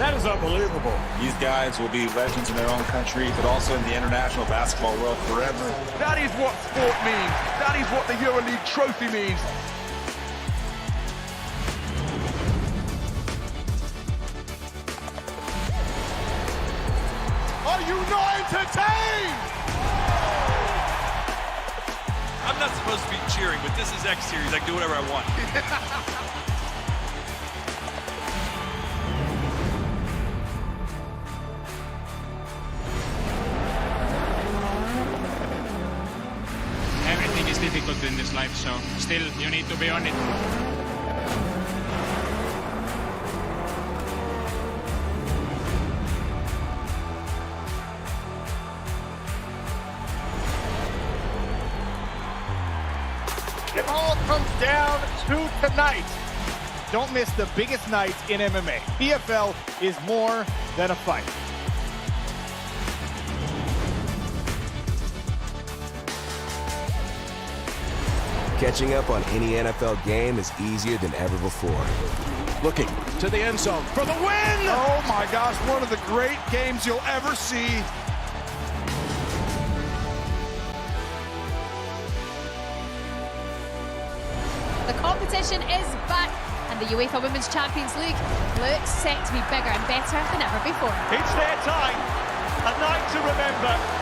That is unbelievable. These guys will be legends in their own country, but also in the international basketball world forever. That is what sport means. That is what the EuroLeague trophy means. Are you not entertained? I'm not supposed to be cheering, but this is X Series. I can do whatever I want. Everything is difficult in this life, so still you need to be on it. It all comes down to tonight. Don't miss the biggest night in MMA. PFL is more than a fight. Catching up on any NFL game is easier than ever before. Looking to the end zone for the win! Oh my gosh, one of the great games you'll ever see. The competition is back, and the UEFA Women's Champions League looks set to be bigger and better than ever before. It's their time, a night to remember.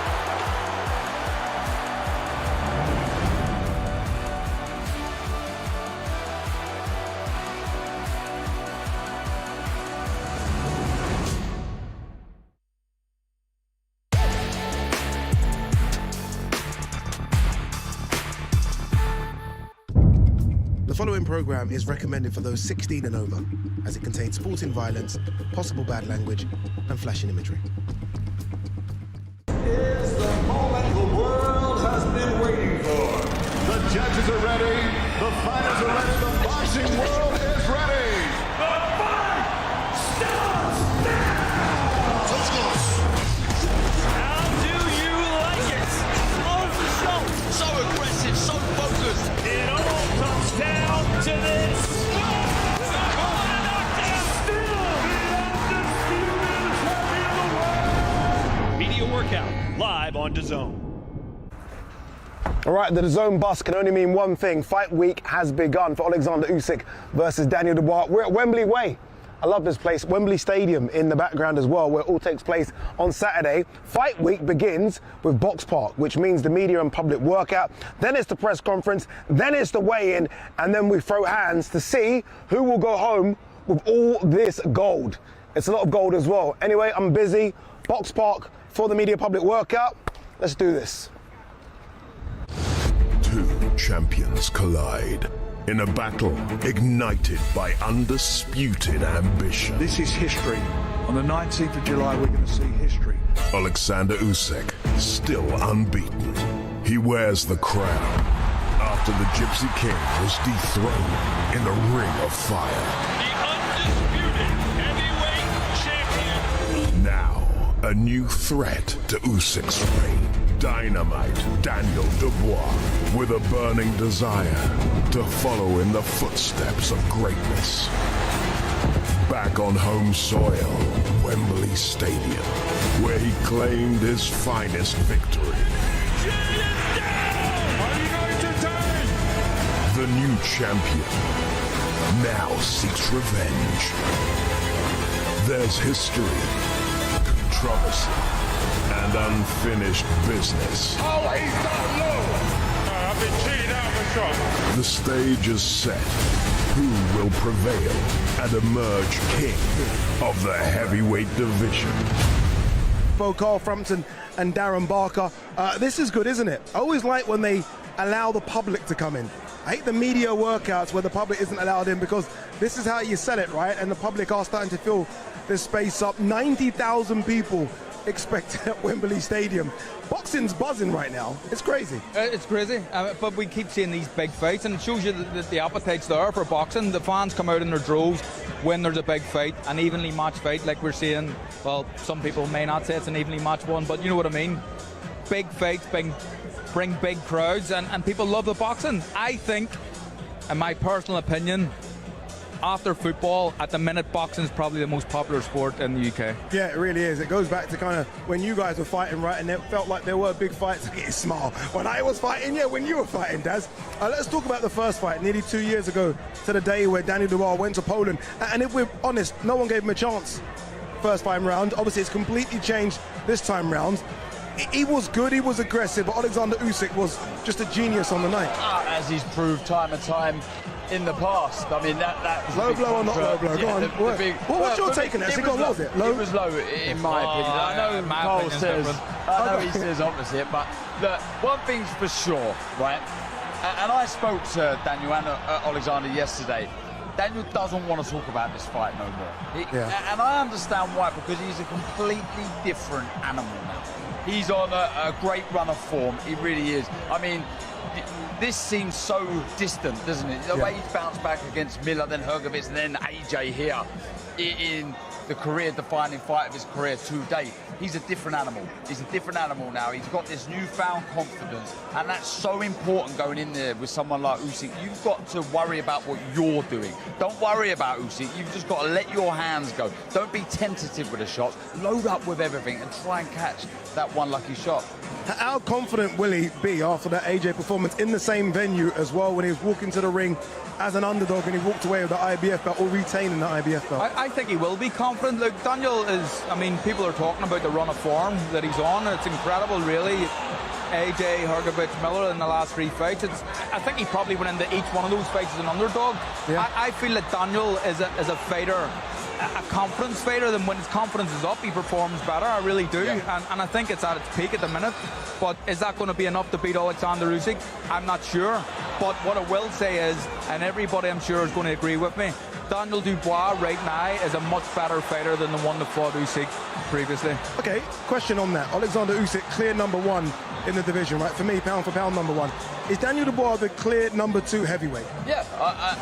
The following program is recommended for those 16 and over, as it contains sporting violence, possible bad language, and flashing imagery. Is the moment the world has been waiting for. The judges are ready, the fighters are ready, the boxing world is ready. The fight starts now! Let's go! How do you like it? Over the shoulder. So aggressive, so focused. It all comes down to this. Media workout live on DAZN. All right, the DAZN bus can only mean one thing. Fight week has begun for Oleksandr Usyk versus Daniel Dubois. We're at Wembley Way. I love this place. Wembley Stadium in the background as well, where it all takes place on Saturday. Fight week begins with Box Park, which means the media and public workout. Then it's the press conference. Then it's the weigh-in. And then we throw hands to see who will go home with all this gold. It's a lot of gold as well. Anyway, I'm busy. Box Park for the media public workout. Let's do this. Two champions collide in a battle ignited by undisputed ambition. This is history. On the 19th of July, we're going to see history. Oleksandr Usyk, still unbeaten. He wears the crown after the Gypsy King was dethroned in the Ring of Fire. The undisputed heavyweight champion. Now, a new threat to Usyk's reign. Dynamite Daniel Dubois, with a burning desire to follow in the footsteps of greatness. Back on home soil, Wembley Stadium, where he claimed his finest victory. The new champion now seeks revenge. There's history, controversy, and unfinished business. Oh, he's not low. I've been cheated out of the shot. The stage is set. Who will prevail and emerge king of the heavyweight division? Bo Carl Frampton and Darren Barker. This is good, isn't it? I always like when they allow the public to come in. I hate the media workouts where the public isn't allowed in, because this is how you sell it, right? And the public are starting to fill this space up. 90,000 people expected at Wembley Stadium. Boxing's buzzing right now. It's crazy. It's crazy, but we keep seeing these big fights, and it shows you that the appetite's there for boxing. The fans come out in their droves when there's a big fight, an evenly matched fight like we're seeing. Well, some people may not say it's an evenly matched one, but you know what I mean. Big fights bring big crowds, and people love the boxing. I think, in my personal opinion, after football, at the minute, boxing is probably the most popular sport in the UK. Yeah, it really is. It goes back to kind of when you guys were fighting, right, and it felt like there were big fights. It's small. When I was fighting, yeah, when you were fighting, Daz. Let's talk about the first fight, nearly 2 years ago to the day where Daniel Dubois went to Poland. And if we're honest, no one gave him a chance first time round. Obviously, it's completely changed this time round. He was good, he was aggressive, but Oleksandr Usyk was just a genius on the night. As he's proved time and time in the past. I mean, that was low blow or not low blow? Yeah, Go on. What's your take on that? What was it? Low? It was low, in my opinion. I know Cole says, he says opposite, but look, one thing's for sure, right? And I spoke to Daniel and Oleksandr yesterday. Daniel doesn't want to talk about this fight no more. And I understand why, because he's a completely different animal now. He's on a great run of form. He really is. I mean, this seems so distant, doesn't it? The way he's bounced back against Miller, then Hrgovic, and then AJ here in the career-defining fight of his career today. He's a different animal. He's a different animal now. He's got this newfound confidence, and that's so important going in there with someone like Usyk. You've got to worry about what you're doing. Don't worry about Usyk. You've just got to let your hands go. Don't be tentative with the shots. Load up with everything and try and catch that one lucky shot. How confident will he be after that AJ performance in the same venue as well, when he was walking to the ring as an underdog and he walked away with the IBF belt or retaining the IBF belt? I think he will be confident. Look, Daniel is, I mean, people are talking about the run of form that he's on. It's incredible, really. AJ, Hrgovic, Miller in the last 3 fights. I think he probably went into each one of those fights as an underdog. Yeah. I feel that Daniel is a fighter, a confidence fighter, then when his confidence is up, he performs better. I really do. Yeah. And I think it's at its peak at the minute. But is that going to be enough to beat Oleksandr Usyk? I'm not sure. But what I will say is, and everybody I'm sure is going to agree with me, Daniel Dubois right now is a much better fighter than the one that fought Usyk previously. Okay, question on that. Oleksandr Usyk, clear #1 in the division, right? For me, pound for pound #1. Is Daniel Dubois the clear #2 heavyweight? Yeah,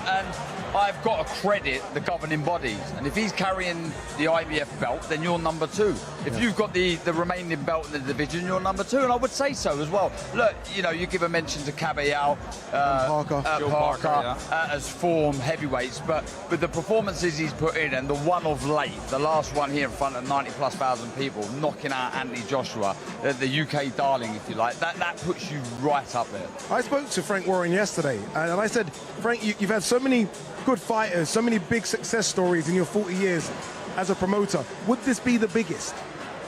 and I've got to credit the governing bodies. And if he's carrying the IBF belt, then you're #2. If you've got the remaining belt in the division, you're #2. And I would say so as well. Look, you know, you give a mention to Caballero, Parker as form heavyweights, but with the performances he's put in, and the one of late, the last one here in front of 90,000+ people, knocking out Anthony Joshua, the UK darling, if you like, that puts you right up there. I spoke to Frank Warren yesterday, and I said, Frank, you've had so many good fighters, so many big success stories in your 40 years as a promoter. Would this be the biggest?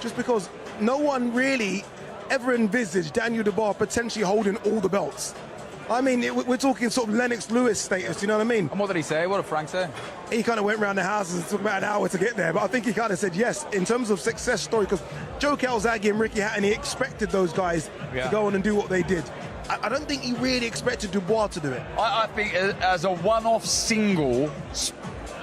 Just because no one really ever envisaged Daniel Dubois potentially holding all the belts. I mean, we're talking sort of Lennox Lewis status, you know what I mean? And what did he say? What did Frank say? He kind of went around the houses and took about an hour to get there, but I think he kind of said yes, in terms of success story, because Joe Calzaghe and Ricky Hatton, he expected those guys to go on and do what they did. I don't think he really expected Dubois to do it. I think as a one-off single,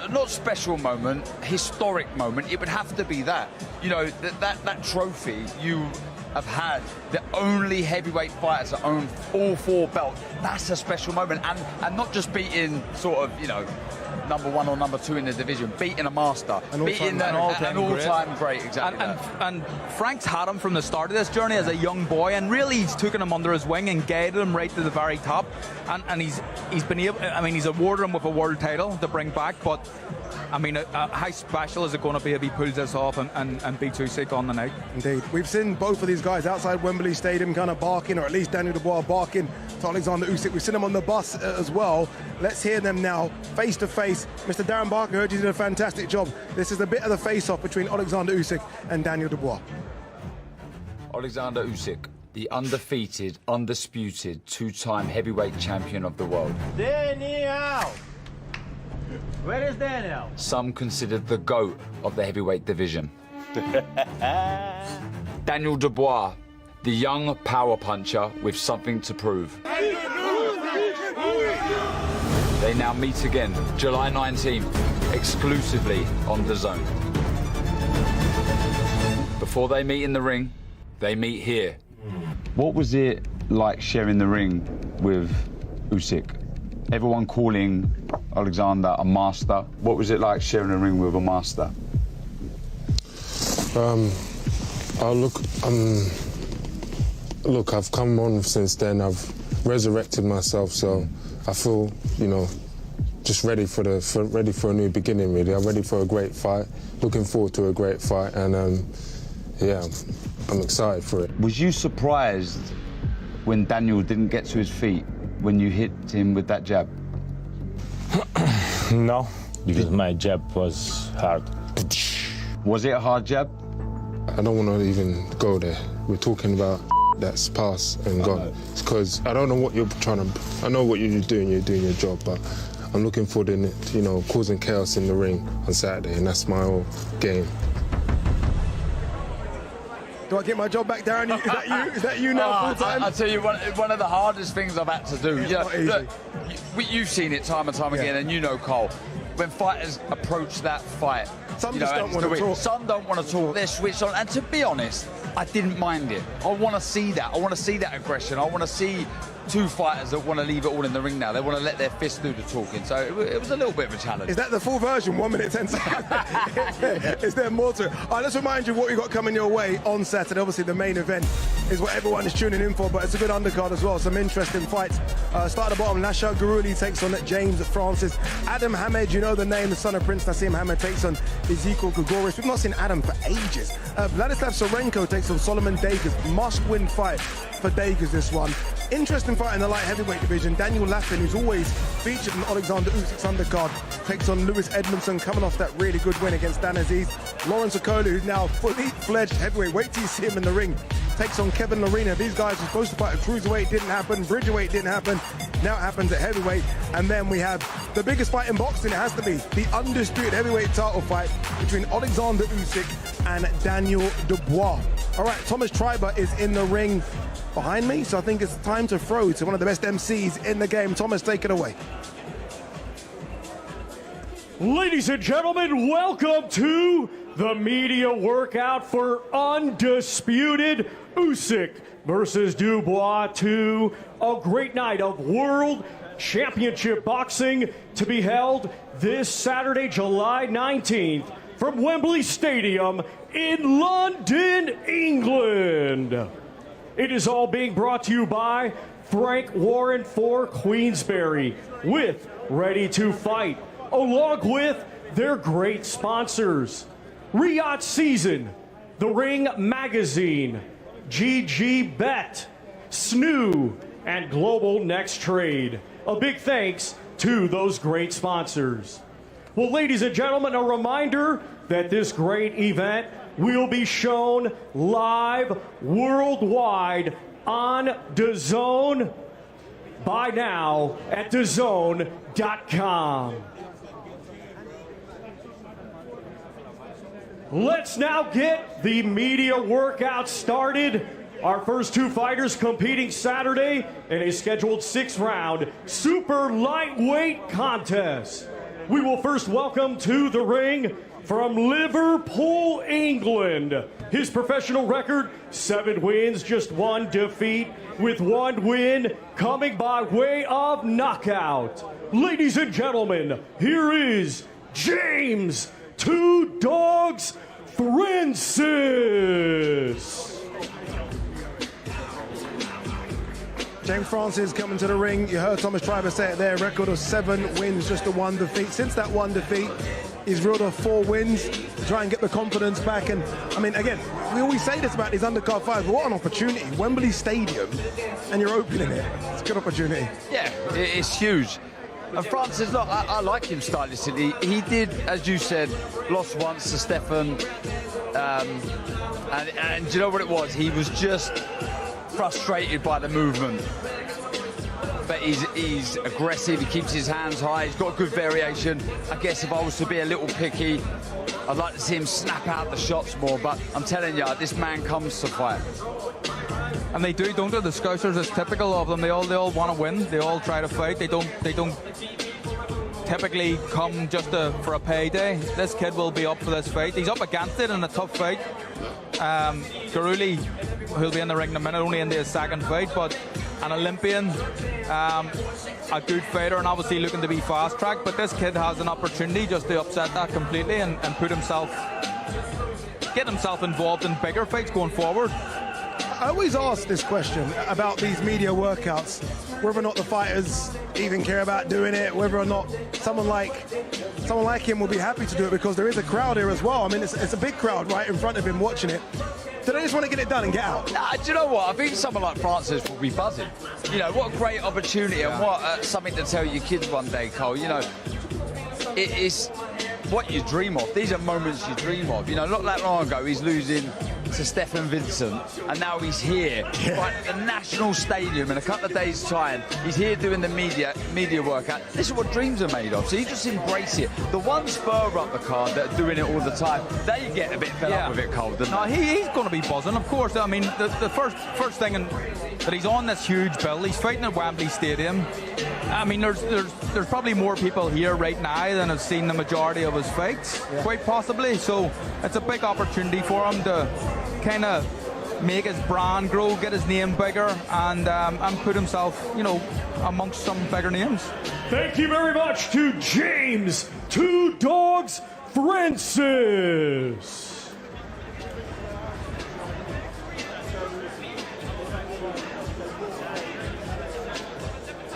not special moment, historic moment, it would have to be that. You know, that trophy you have had, the only heavyweight fighters that own all 4 belts, that's a special moment. And not just beating sort of, you know, #1 or #2 in the division, beating a master, beating an all-time great, exactly. And Frank's had him from the start of this journey as a young boy, and really he's taken him under his wing and guided him right to the very top. And he's been able, I mean, he's awarded him with a world title to bring back, but I mean, how special is it going to be if he pulls this off and beats Usyk on the night? Indeed. We've seen both of these guys outside Wembley Stadium kind of barking, or at least Daniel Dubois barking to Oleksandr Usyk. We've seen them on the bus as well. Let's hear them now, face to face. Mr. Darren Barker, heard you did a fantastic job. This is a bit of the face-off between Oleksandr Usyk and Daniel Dubois. Oleksandr Usyk, the undefeated, undisputed, 2-time heavyweight champion of the world. Daniel! Where is Daniel? Some considered the GOAT of the heavyweight division. Daniel Dubois, the young power puncher with something to prove. They now meet again, July 19th, exclusively on DAZN. Before they meet in the ring, they meet here. What was it like sharing the ring with Usyk? Everyone calling Oleksandr a master. What was it like sharing a ring with a master? Look, I've come on since then. I've resurrected myself, so I feel, you know, just ready for a new beginning. Really, I'm ready for a great fight. Looking forward to a great fight, and yeah, I'm excited for it. Was you surprised when Daniel didn't get to his feet when you hit him with that jab? No, because my jab was hard. Was it a hard jab? I don't want to even go there. We're talking about that's past and gone. It's because I don't know what you're trying to. I know what you're doing your job, but I'm looking for the, you know, causing chaos in the ring on Saturday, and that's my whole game. Do I get my job back, Darren? Is that you now full time? I'll tell you, one of the hardest things I've had to do. It's not easy. Look, you've seen it time and time again, and you know, Cole, when fighters approach that fight, some just don't want to talk. Some don't want to talk. They're switched on, and to be honest, I didn't mind it. I want to see that. I want to see that aggression. I want to see two fighters that want to leave it all in the ring now. They want to let their fists do the talking. So it was a little bit of a challenge. Is that the full version? 1 minute, 10 seconds. Is there more to it? All right, let's remind you what you got coming your way on Saturday. Obviously, the main event is what everyone is tuning in for, but it's a good undercard as well. Some interesting fights. Start at the bottom. Lasha Guruli takes on James Francis. Adam Hamed, you know the name, the son of Prince Nassim Hamed, takes on Ezekiel Grigoris. We've not seen Adam for ages. Vladyslav Sirenko takes on Solomon Dakers. Must-win fight for Dakers, this one. Interesting fight in the light heavyweight division. Daniel Lapin, who's always featured in Oleksandr Usyk's undercard, takes on Lewis Edmondson, coming off that really good win against Dan Aziz. Lawrence Okolie, who's now fully fledged heavyweight. Wait till you see him in the ring. Takes on Kevin Lerena. These guys were supposed to fight at cruiserweight, didn't happen. Bridgerweight didn't happen. Now it happens at heavyweight. And then we have the biggest fight in boxing, it has to be, the undisputed heavyweight title fight between Oleksandr Usyk and Daniel Dubois. All right, Thomas Treiber is in the ring behind me, so I think it's time to throw to one of the best MCs in the game. Thomas, take it away. Ladies and gentlemen, welcome to the media workout for Undisputed Usyk versus Dubois, to a great night of World Championship Boxing to be held this Saturday, July 19th from Wembley Stadium in London, England. It is all being brought to you by Frank Warren for Queensberry with Ready to Fight, along with their great sponsors: Riyadh Season, The Ring Magazine, GG Bet, SNU, and Global Next Trade. A big thanks to those great sponsors. Well, ladies and gentlemen, a reminder that this great event will be shown live worldwide on DAZN by now at DAZN.com. Let's now get the media workout started. Our first two fighters competing Saturday in a scheduled 6-round super lightweight contest. We will first welcome to the ring from Liverpool, England. His professional record, 7 wins, just 1 defeat, with 1 win coming by way of knockout. Ladies and gentlemen, here is James Two Dogs Francis. James Francis coming to the ring. You heard Thomas Treiber say it there. Record of 7 wins, just a 1 defeat. Since that 1 defeat, he's reeled off 4 wins to try and get the confidence back. And I mean, again, we always say this about these undercard fights, but what an opportunity. Wembley Stadium, and you're opening it. It's a good opportunity. Yeah, it's huge. And Francis, look, I like him stylistically. He did, as you said, lost once to Stefan. And do you know what it was? He was just frustrated by the movement. But he's aggressive, he keeps his hands high, he's got good variation. I guess if I was to be a little picky, I'd like to see him snap out the shots more, but I'm telling you, this man comes to fight. And they do, don't they? The Scousers, it's typical of them. They all want to win. They all try to fight. They don't typically come just for a payday. This kid will be up for this fight. He's up against it in a tough fight. Guruli, who'll be in the ring in a minute, only into his 2nd fight, but an Olympian, a good fighter, and obviously looking to be fast-tracked. But this kid has an opportunity just to upset that completely and get himself involved in bigger fights going forward. I always ask this question about these media workouts, whether or not the fighters even care about doing it, whether or not someone like him will be happy to do it, because there is a crowd here as well. I mean, it's a big crowd right in front of him watching it. Do they just want to get it done and get out? Nah, do you know what? I think someone like Francis will be buzzing. You know, what a great opportunity and what something to tell your kids one day, Cole. You know, it is what you dream of. These are moments you dream of. You know, not that long ago, he's losing to Stephen Vincent, and now he's here right at the National Stadium in a couple of days' time. He's here doing the media workout. This is what dreams are made of, so you just embrace it. The ones further up the card that are doing it all the time, they get a bit fed up with it, Cole, don't they? He's going to be buzzing, of course. I mean, the first thing that he's on this huge bill. He's fighting at Wembley Stadium. I mean, there's probably more people here right now than have seen the majority of his fights, quite possibly. So it's a big opportunity for him to kind of make his brand grow, get his name bigger, and put himself, you know, amongst some bigger names. Thank you very much to James Two Dogs Francis.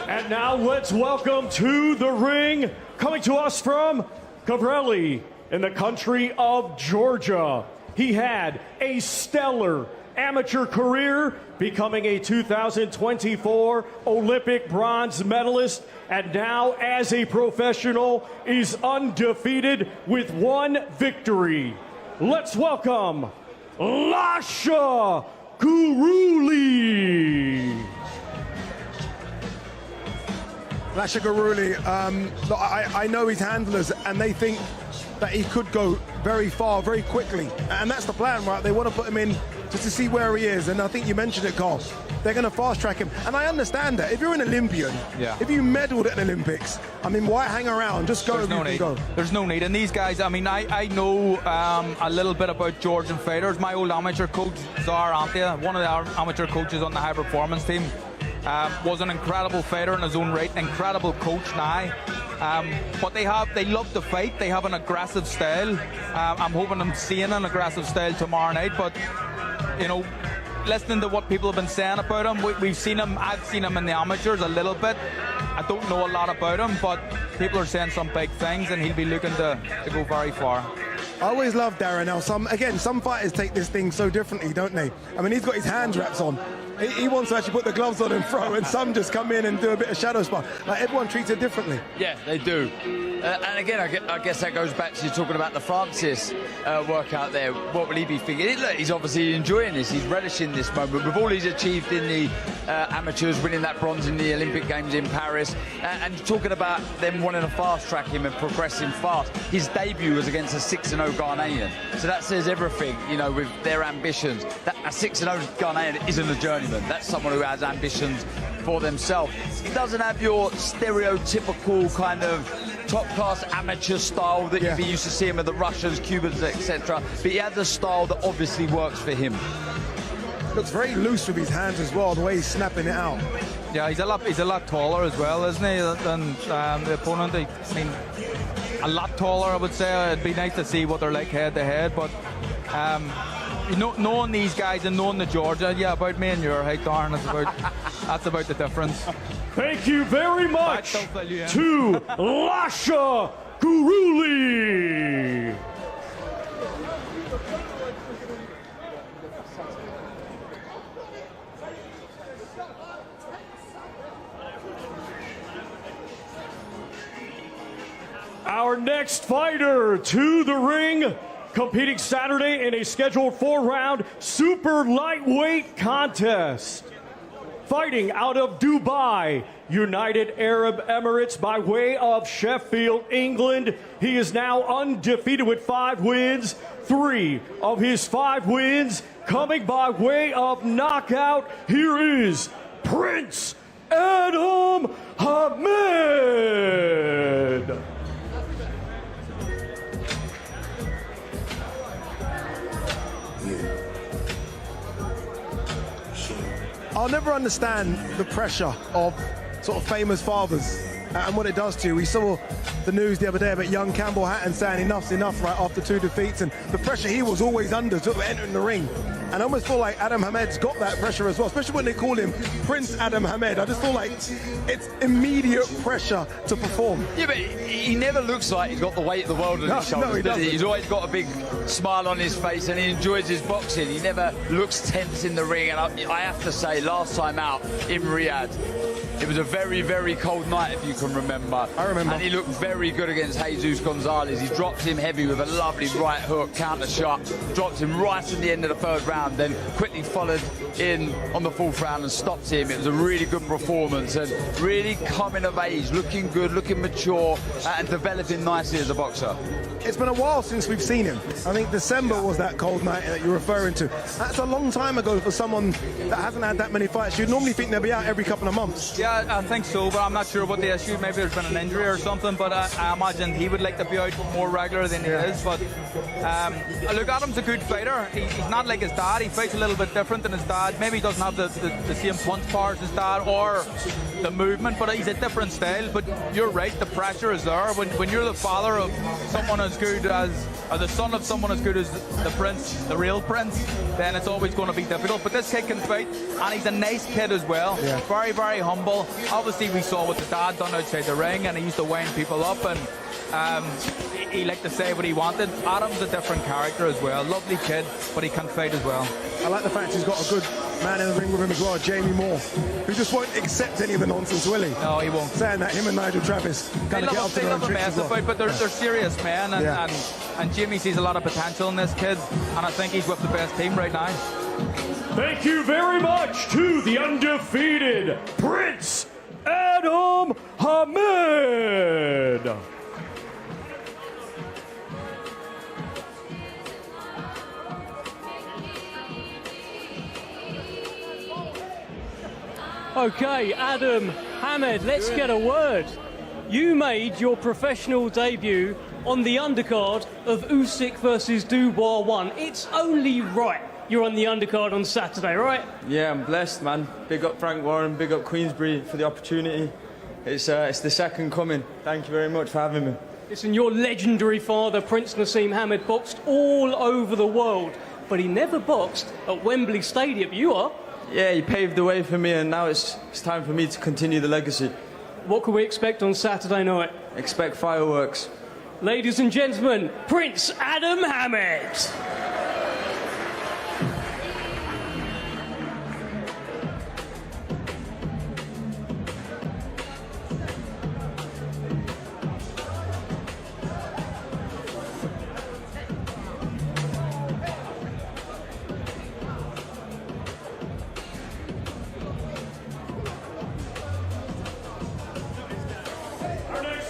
And now let's welcome to the ring, coming to us from Cabrelli in the country of Georgia. He had a stellar amateur career, becoming a 2024 Olympic bronze medalist, and now as a professional is undefeated with one victory. Let's welcome Lasha Guruli. Lasha Guruli, I know his handlers, and they think that he could go very far, very quickly. And that's the plan, right? They want to put him in just to see where he is. And I think you mentioned it, Carl. They're going to fast-track him. And I understand that. If you're an Olympian, if you medaled at an Olympics, I mean, why hang around? Just go. There's no need. And these guys, I mean, I know a little bit about Georgian fighters. My old amateur coach, Zar Antia, one of the amateur coaches on the high performance team, was an incredible fighter in his own right, incredible coach now. But they love to fight. They have an aggressive style. I'm hoping I'm seeing an aggressive style tomorrow night. But, you know, listening to what people have been saying about him, we've seen him. I've seen him in the amateurs a little bit. I don't know a lot about him, but people are saying some big things, and he'll be looking to go very far. I always love Darren. Now, some fighters take this thing so differently, don't they? I mean, he's got his hand wraps on. He wants to actually put the gloves on and throw, and some just come in and do a bit of shadow spar. Like, everyone treats it differently. Yeah, they do. And again, I guess that goes back to you talking about the Francis workout there. What will he be thinking? Look, he's obviously enjoying this. He's relishing this moment. With all he's achieved in the amateurs, winning that bronze in the Olympic Games in Paris, and talking about them wanting to fast-track him and progress him fast. His debut was against a 6-0 Ghanaian. So that says everything, you know, with their ambitions. That a 6-0 Ghanaian isn't a journeyman. That's someone who has ambitions for themselves. He doesn't have your stereotypical kind of top-class amateur style that you'd be used to seeing with the Russians, Cubans, etc. But he has a style that obviously works for him. Looks very loose with his hands as well, the way he's snapping it out. Yeah, he's a lot taller as well, isn't he, than the opponent? I mean, a lot taller, I would say. It'd be nice to see what they're like head-to-head, but knowing these guys and knowing the Georgia, about me and your height, Darren, that's about the difference. Thank you very much to Lasha Guruli. Our next fighter to the ring, competing Saturday in a scheduled 4-round super lightweight contest. Fighting out of Dubai, United Arab Emirates, by way of Sheffield, England. He is now undefeated with 5 wins. 3 of his 5 wins coming by way of knockout. Here is Prince Adam Hamed. I'll never understand the pressure of sort of famous fathers and what it does to you. We saw the news the other day about young Campbell Hatton saying enough's enough right after 2 defeats, and the pressure he was always under sort of entering the ring. And I almost feel like Adam Hamed's got that pressure as well, especially when they call him Prince Adam Hamed. I just feel like it's immediate pressure to perform. Yeah, but he never looks like he's got the weight of the world on his shoulders. No, he doesn't. He's always got a big smile on his face, and he enjoys his boxing. He never looks tense in the ring. And I have to say, last time out in Riyadh, it was a very, very cold night, if you can remember. I remember. And he looked very good against Jesus Gonzalez. He dropped him heavy with a lovely right hook, counter shot, dropped him right at the end of the third round, then quickly followed in on the fourth round and stopped him. It was a really good performance and really coming of age, looking good, looking mature, and developing nicely as a boxer. It's been a while since we've seen him. I think December was that cold night that you're referring to. That's a long time ago for someone that hasn't had that many fights. You'd normally think they'll be out every couple of months. Yeah, I think so, but I'm not sure what the issue. Maybe there's been an injury or something, but I imagine he would like to be out more regular than he is. But look, Adam's a good fighter. He's not like his dad. He fights a little bit different than his dad. Maybe he doesn't have the same punch power as his dad or the movement, but he's a different style. But you're right, the pressure is there. When you're the father of someone as good as, or the son of someone as good as the Prince, the real Prince, then it's always going to be difficult. But this kid can fight, and he's a nice kid as well. Yeah. Very, very humble. Obviously, we saw what the dad done outside the ring, and he used to wind people up, and he liked to say what he wanted. Adam's a different character as well. Lovely kid, but he can fight as well. I like the fact he's got a good man in the ring with him as well, Jamie Moore, who just won't accept any of the nonsense, will he? No, he won't. Saying that him and Nigel Travis kind of get up to their own tricks as well. But they're serious men, and Jimmy sees a lot of potential in this kid, and I think he's with the best team right now. Thank you very much to the undefeated Prince Adam Hamed. Okay, Adam Hamed, let's get a word. You made your professional debut on the undercard of Usyk versus Dubois 1. It's only right you're on the undercard on Saturday, right? Yeah, I'm blessed, man. Big up Frank Warren, big up Queensberry for the opportunity. It's the second coming. Thank you very much for having me. Listen, your legendary father, Prince Naseem Hamed, boxed all over the world, but he never boxed at Wembley Stadium. You are? Yeah, he paved the way for me, and now it's time for me to continue the legacy. What can we expect on Saturday night? Expect fireworks. Ladies and gentlemen, Prince Adam Hamed.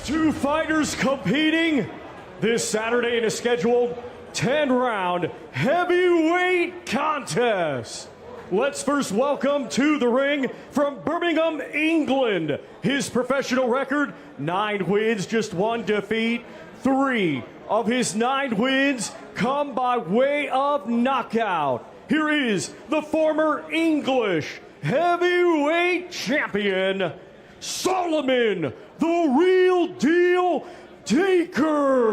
Two fighters competing this Saturday in a scheduled 10-round heavyweight contest. Let's first welcome to the ring from Birmingham, England. His professional record, 9 wins, just 1 defeat. 3 of his 9 wins come by way of knockout. Here is the former English heavyweight champion, Solomon the Real Deal Dakers.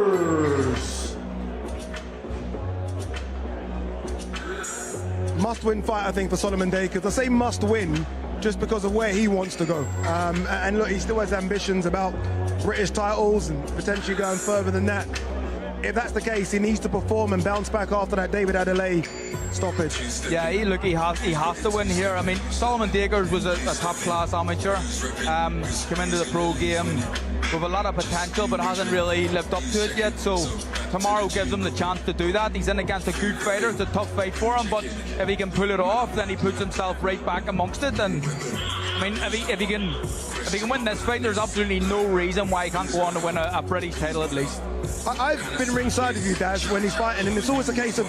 Must-win fight, I think, for Solomon Dakers. I say must-win just because of where he wants to go. And look, he still has ambitions about British titles and potentially going further than that. If that's the case, he needs to perform and bounce back after that David Adelaide stoppage. Yeah, he has to win here. I mean, Solomon Dakers was a top-class amateur. Came into the pro game with a lot of potential, but hasn't really lived up to it yet. So tomorrow gives him the chance to do that. He's in against a good fighter. It's a tough fight for him, but if he can pull it off, then he puts himself right back amongst it. And I mean, if he can win this fight, there's absolutely no reason why he can't go on to win a British title at least. I've been ringside with you, Daz, when he's fighting, and it's always a case of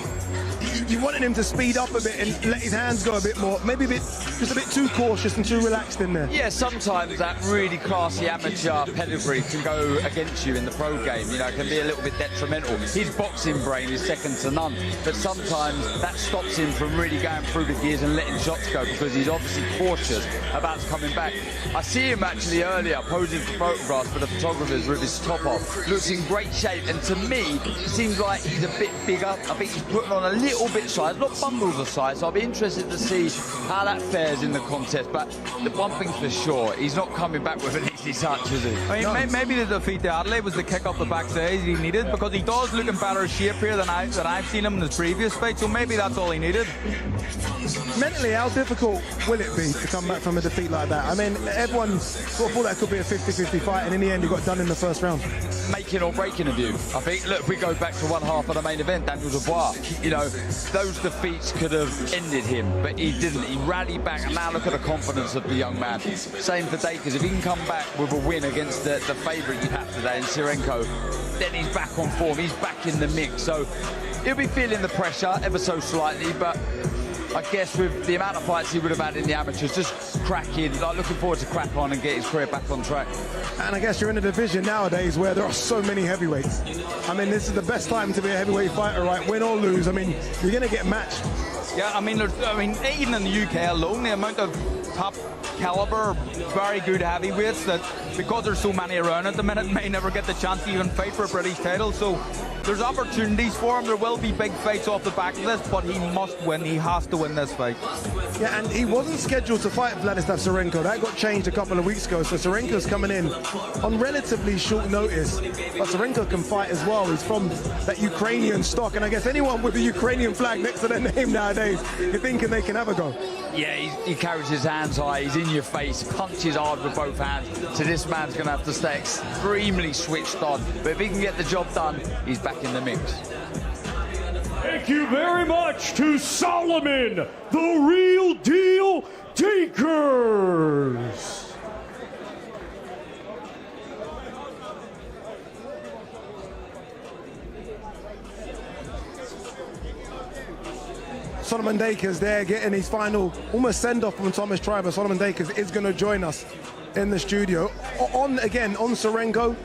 you wanting him to speed up a bit and let his hands go a bit more, maybe a bit just a bit too cautious and too relaxed in there. Yeah, sometimes that really classy amateur pedigree can go against you in the pro game. You know, it can be a little bit detrimental. His boxing brain is second to none, but sometimes that stops him from really going through the gears and letting shots go because he's obviously cautious about coming back. I see him actually earlier posing for photographs for the photographers with his top off. Looks in great shape, and to me, it seems like he's a bit bigger. I think he's putting on a little bit size, not bundles of size, so I'll be interested to see how that fares in the contest. But the one thing's for sure, he's not coming back with an easy touch, is he? I mean, maybe the defeat to Adelaide was the kick up the backstage he needed, because he does look in better shape here than I've seen him in his previous fight, so maybe that's all he needed. Mentally, how difficult will it be to come back from a defeat like that? I mean, everyone sort of thought that could be a 50-50 fight, and in the end, he got done in the first round. Making or breaking of you. I think, look, if we go back to one half of the main event, Daniel Dubois, you know, those defeats could have ended him, but he didn't. He rallied back, and now look at the confidence of the young man. Same for Dakers. If he can come back with a win against the favourite you have today in Sirenko, then he's back on form. He's back in the mix. So he'll be feeling the pressure ever so slightly, but I guess with the amount of fights he would have had in the amateurs, just cracking, like looking forward to crack on and get his career back on track. And I guess you're in a division nowadays where there are so many heavyweights. I mean, this is the best time to be a heavyweight fighter, right? Win or lose, I mean, you're going to get matched. Yeah, I mean, even in the UK alone, the amount of top caliber, very good heavyweights that, because there's so many around at the minute, may never get the chance to even fight for a British title. So there's opportunities for him. There will be big fights off the back of this, but he must win. He has to win this fight. Yeah, and he wasn't scheduled to fight Vladyslav Sirenko. That got changed a couple of weeks ago, so Sirenko's coming in on relatively short notice. But Sirenko can fight as well. He's from that Ukrainian stock, and I guess anyone with a Ukrainian flag next to their name nowadays, you're thinking they can have a go. Yeah, he carries his hands high, he's in your face, punches hard with both hands. So this man's going to have to stay extremely switched on. But if he can get the job done, he's back in the mix. Thank you very much to Solomon, the real deal Dakers. Solomon Dakers there getting his final almost send-off from Thomas Triber. Solomon Dakers is going to join us in the studio. On Sirenko,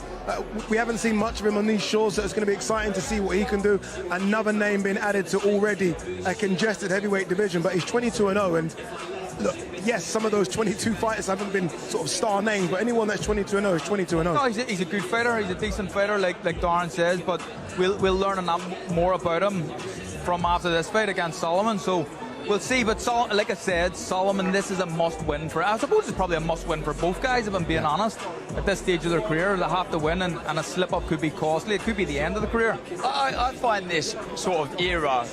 we haven't seen much of him on these shores, so it's going to be exciting to see what he can do. Another name being added to already a congested heavyweight division, but he's 22-0, and look, yes, some of those 22 fighters haven't been sort of star names, but anyone that's 22-0 is 22-0. No, he's a good fighter. He's a decent fighter, like Darren says, but we'll learn a lot more about him from after this fight against Solomon, so we'll see. But like I said, Solomon, this is a must-win for. I suppose it's probably a must-win for both guys, if I'm being honest. At this stage of their career, they have to win, and a slip-up could be costly. It could be the end of the career. I find this sort of era,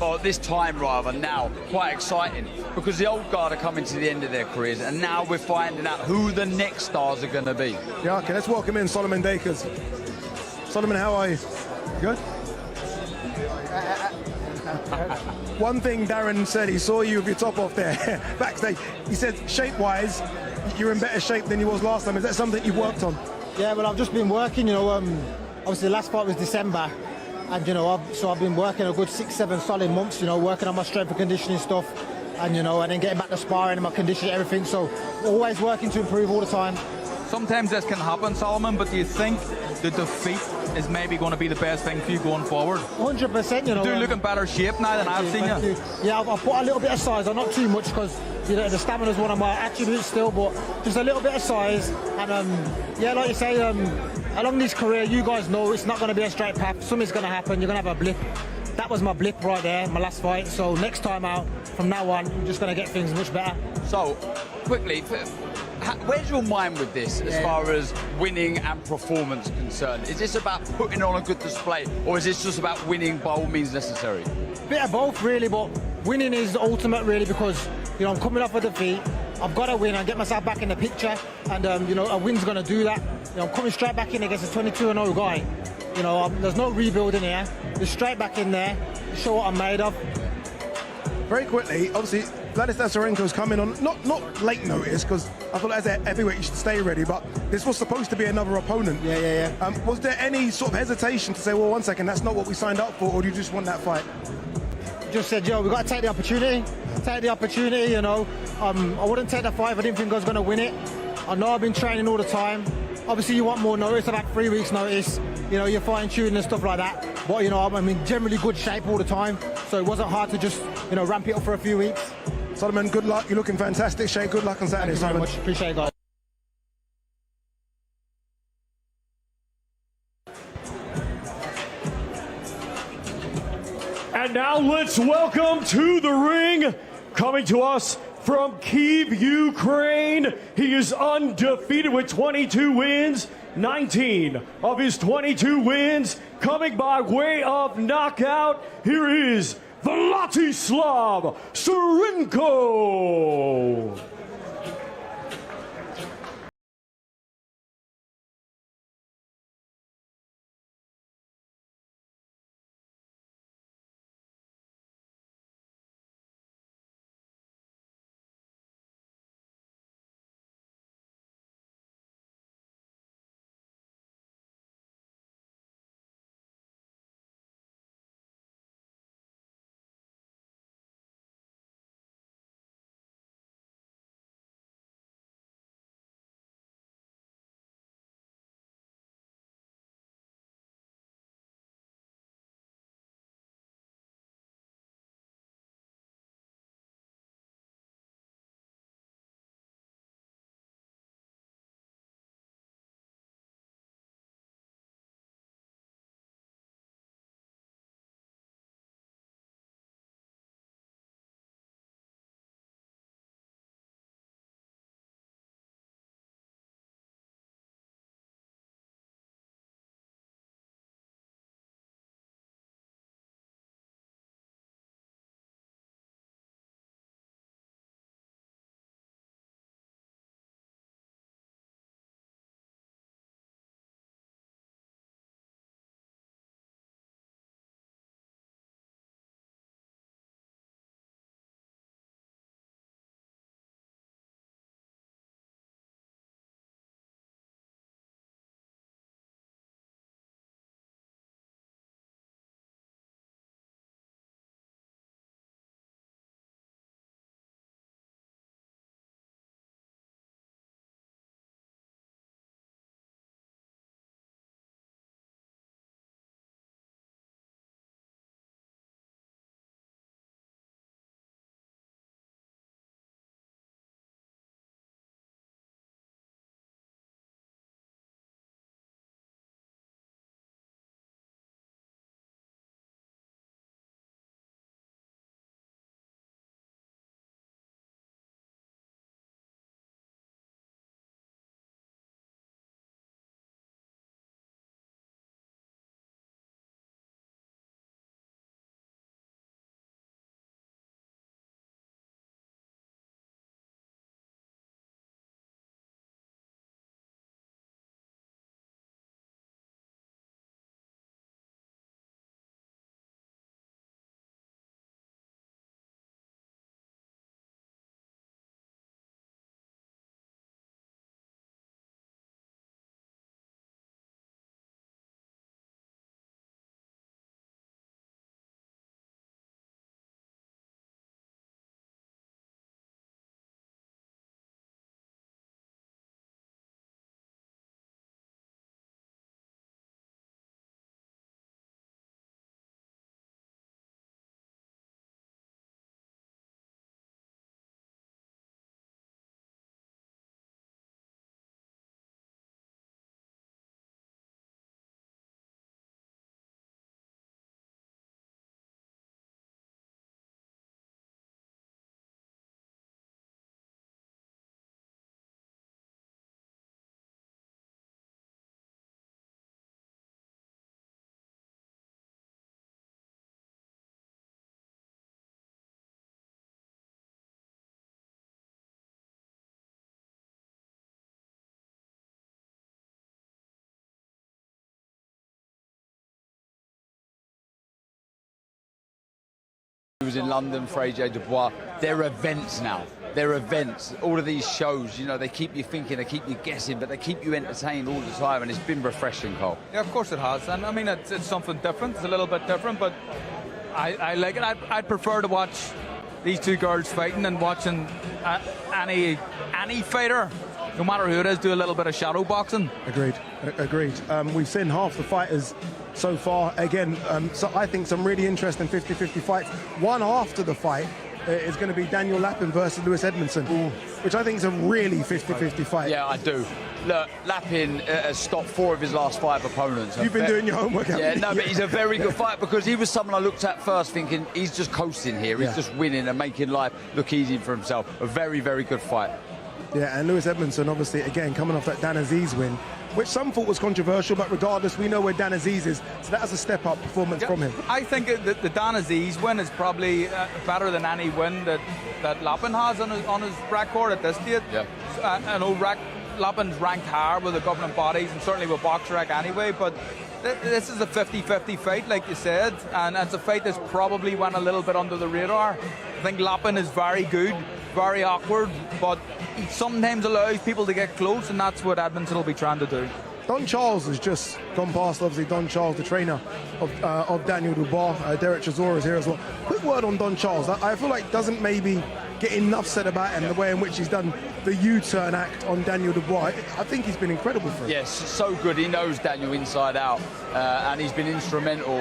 or this time rather, now quite exciting, because the old guard are coming to the end of their careers, and now we're finding out who the next stars are going to be. Yeah, okay, let's welcome in Solomon Dakers. Solomon, how are you? Good? One thing Darren said, he saw you with your top off there backstage. He said, shape-wise, you're in better shape than you was last time. Is that something you've worked on? Yeah, well, I've just been working, you know. Obviously, the last fight was December, and, you know, I've been working a good 6-7 solid months, you know, working on my strength and conditioning stuff, and, you know, and then getting back to sparring and my conditioning, everything. So, always working to improve all the time. Sometimes this can happen, Solomon, but do you think the defeat is maybe going to be the best thing for you going forward? 100%, you know. You do look in better shape now than I've seen you. Yeah, I've put a little bit of size on, not too much, because, you know, the stamina is one of my attributes still, but just a little bit of size. And, yeah, like you say, along this career, you guys know it's not going to be a straight path. Something's going to happen. You're going to have a blip. That was my blip right there, my last fight. So next time out, from now on, you're just going to get things much better. So, quickly, where's your mind with this as far as winning and performance concerned? Is this about putting on a good display, or is this just about winning by all means necessary? Bit of both, really, but winning is the ultimate, really, because, you know, I'm coming off a defeat. I've got to win and get myself back in the picture, and, you know, a win's going to do that. You know, I'm coming straight back in against a 22-0 guy. You know, there's no rebuilding here. Just straight back in there, show what I'm made of. Very quickly, obviously, Vladyslav Sirenko's coming on, not late notice, because I thought as a heavyweight you should stay ready, but this was supposed to be another opponent. Yeah. Was there any sort of hesitation to say, well, one second, that's not what we signed up for, or do you just want that fight? Just said, yo, we've got to take the opportunity. take the opportunity, you know. I wouldn't take the fight if I didn't think I was going to win it. I know I've been training all the time. Obviously, you want more notice, about 3 weeks' notice. You know, you're fine-tuning and stuff like that. But, you know, I'm in generally good shape all the time, so it wasn't hard to just, you know, ramp it up for a few weeks. Solomon, good luck. You're looking fantastic. Shay, good luck on Saturday, Thank you Solomon. very much. Appreciate it, guys. And now let's welcome to the ring, coming to us from Kyiv, Ukraine. He is undefeated with 22 wins, 19 of his 22 wins coming by way of knockout. Here is Vladyslav Sirenko. He was in London for AJ Dubois. They're events now. They're events. All of these shows, you know, they keep you thinking, they keep you guessing, but they keep you entertained all the time, and it's been refreshing, Cole. Yeah, of course it has. And I mean, it's something different. It's a little bit different, but I like it. I'd prefer to watch these two girls fighting and watching any fighter, no matter who it is, do a little bit of shadow boxing. Agreed. We've seen half the fighters so far. Again, so I think some really interesting 50-50 fights. One after the fight is going to be Daniel Lapin versus Lewis Edmondson, which I think is a really 50-50 fight. Yeah, I do. Look, Lapin has stopped 4 of his last 5 opponents. You've been doing your homework, haven't you? Yeah, no, but he's a very good fight because he was someone I looked at first thinking he's just coasting here. He's just winning and making life look easy for himself. A very, very good fight. Yeah, and Lewis Edmondson, obviously, again, coming off that Dan Aziz win, which some thought was controversial, but regardless, we know where Dan Aziz is, so that's a step-up performance from him. I think the Dan Aziz win is probably better than any win that Lapin has on his record at this stage. Yeah. I know Lapin's ranked higher with the governing bodies and certainly with BoxRec anyway, but this is a 50-50 fight, like you said, and it's a fight that's probably went a little bit under the radar. I think Lapin is very good, very awkward, but he sometimes allows people to get close, and that's what Edmonson will be trying to do. Don Charles has just gone past, obviously, Don Charles, the trainer of Daniel Dubois. Derek Chisora is here as well. Quick word on Don Charles. I feel like doesn't maybe get enough said about him, the way in which he's done the U-turn act on Daniel Dubois. I think he's been incredible for him. Yes, so good. He knows Daniel inside out, and he's been instrumental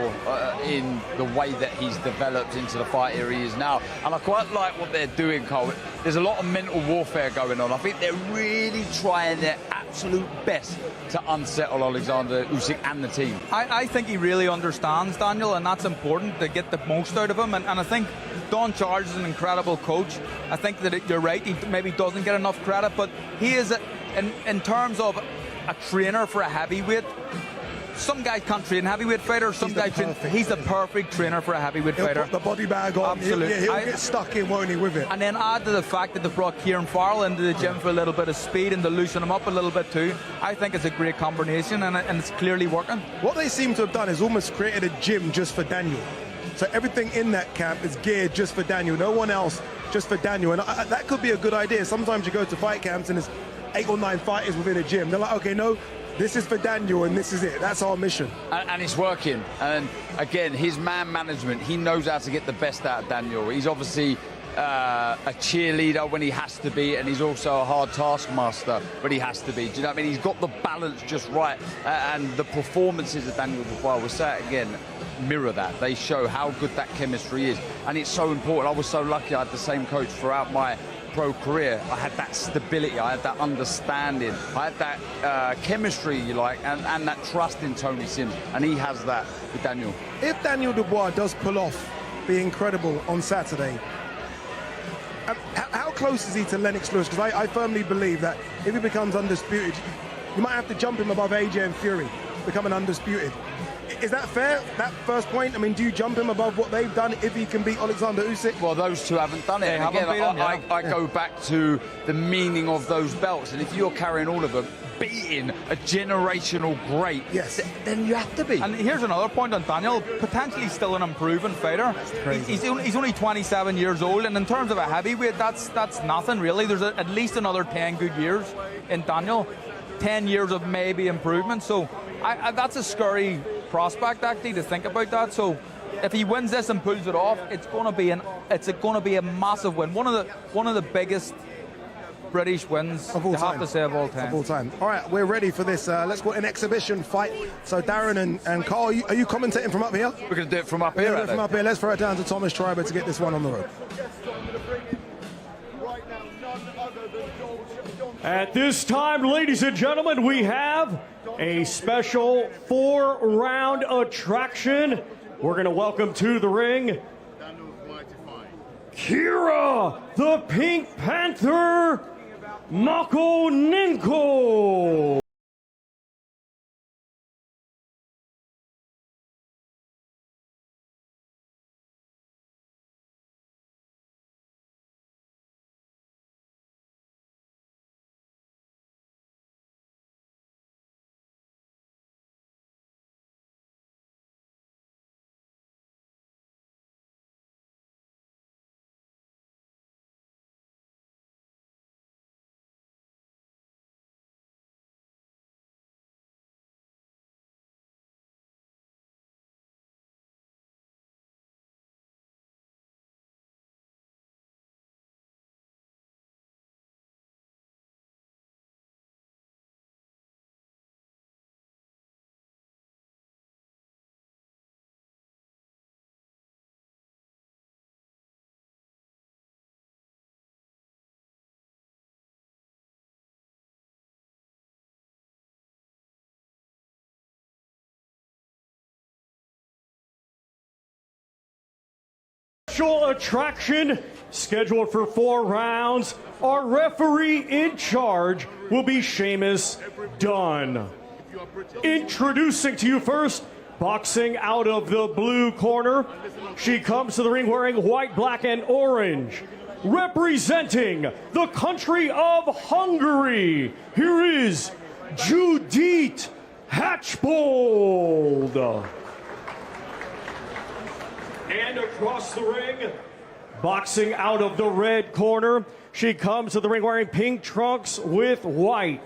in the way that he's developed into the fighter he is now. And I quite like what they're doing, Cole. There's a lot of mental warfare going on. I think they're really trying their absolute best to unsettle Oleksandr Usyk and the team. I think he really understands Daniel, and that's important to get the most out of him. And I think Don Charles is an incredible coach. I think that you're right, he maybe doesn't get enough credit, but he is, in terms of a trainer for a heavyweight, some guys can't train heavyweight fighters, some guys train. He's the perfect trainer for a heavyweight fighter. He'll put the body bag on. Absolutely. He'll get stuck in, won't he, with it? And then add to the fact that they brought Kieran Farrell into the gym for a little bit of speed and to loosen him up a little bit too. I think it's a great combination, and it's clearly working. What they seem to have done is almost created a gym just for Daniel. So everything in that camp is geared just for Daniel. No one else, just for Daniel. And that could be a good idea. Sometimes you go to fight camps and there's 8 or 9 fighters within a gym. They're like, okay, no, this is for Daniel and this is it. That's our mission. And it's working. And again, his man management, he knows how to get the best out of Daniel. He's obviously a cheerleader when he has to be, and he's also a hard taskmaster when he has to be. Do you know what I mean? He's got the balance just right. And the performances of Daniel Dubois, we'll say it again, mirror that. They show how good that chemistry is. And it's so important. I was so lucky I had the same coach throughout my pro career. I had that stability, I had that understanding, I had that chemistry, you like, and that trust in Tony Sims, and he has that with Daniel. If Daniel Dubois does pull off the incredible on Saturday, how close is he to Lennox Lewis? Because I firmly believe that if he becomes undisputed, you might have to jump him above AJ and Fury, becoming undisputed. Is that fair, that first point? I mean, do you jump him above what they've done if he can beat Oleksandr Usyk? Well, those two haven't done it. They haven't beat him, I go back to the meaning of those belts, and if you're carrying all of them, beating a generational great, yes, then you have to be. And here's another point on Daniel, potentially still an improving fighter. He's only 27 years old, and in terms of a heavyweight, that's nothing really. There's at least another 10 good years in Daniel, 10 years of maybe improvement. So that's a scary prospect actually to think about that. So if he wins this and pulls it off, it's going to be a massive win. One of the biggest British wins, of all time. have to say, of all time. Of all time. All right, we're ready for this. Let's call it an exhibition fight. So Darren and Carl, are you commentating from up here? We're going to do it from up here. Yeah, from up here. Let's throw it down to Thomas Schreiber to get this one on the road. At this time, ladies and gentlemen, we have a special 4-round attraction. We're going to welcome to the ring Kira, the Pink Panther, Makonenko. special attraction scheduled for 4 rounds. Our referee in charge will be Seamus Dunn. Introducing to you first, boxing out of the blue corner. She comes to the ring wearing white, black, and orange. Representing the country of Hungary, here is Judith Hatchbold. And across the ring, boxing out of the red corner, she comes to the ring wearing pink trunks with white.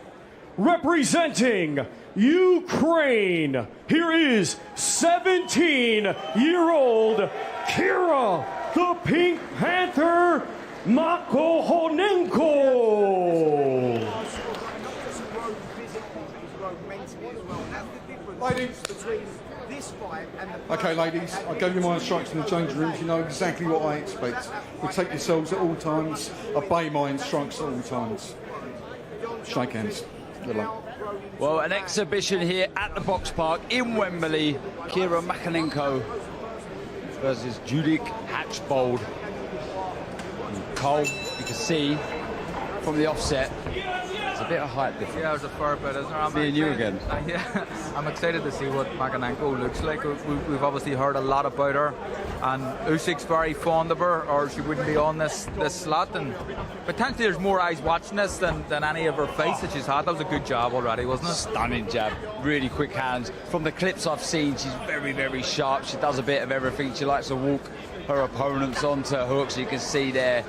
Representing Ukraine, here is 17-year-old Kira, the Pink Panther, Makohonenko. Ladies, okay, ladies, I gave you my instructions in the changing rooms. You know exactly what I expect. Protect yourselves at all times. Obey my instructions at all times. Shake hands. Good luck. Well, an exhibition here at the Box Park in Wembley. Kira Makonenko versus Judith Hatchbold. Cole, you can see from the offset, it's a bit of height difference. Yeah, there's a fair bit, isn't there? Seeing you again. Yeah, I'm excited to see what Makonenko looks like. We've obviously heard a lot about her, and Usyk's very fond of her, or she wouldn't be on this slot. And potentially there's more eyes watching this than any of her fights that she's had. That was a good job already, wasn't it? Stunning jab, really quick hands. From the clips I've seen, she's very, very sharp. She does a bit of everything. She likes to walk her opponents onto hooks. You can see there,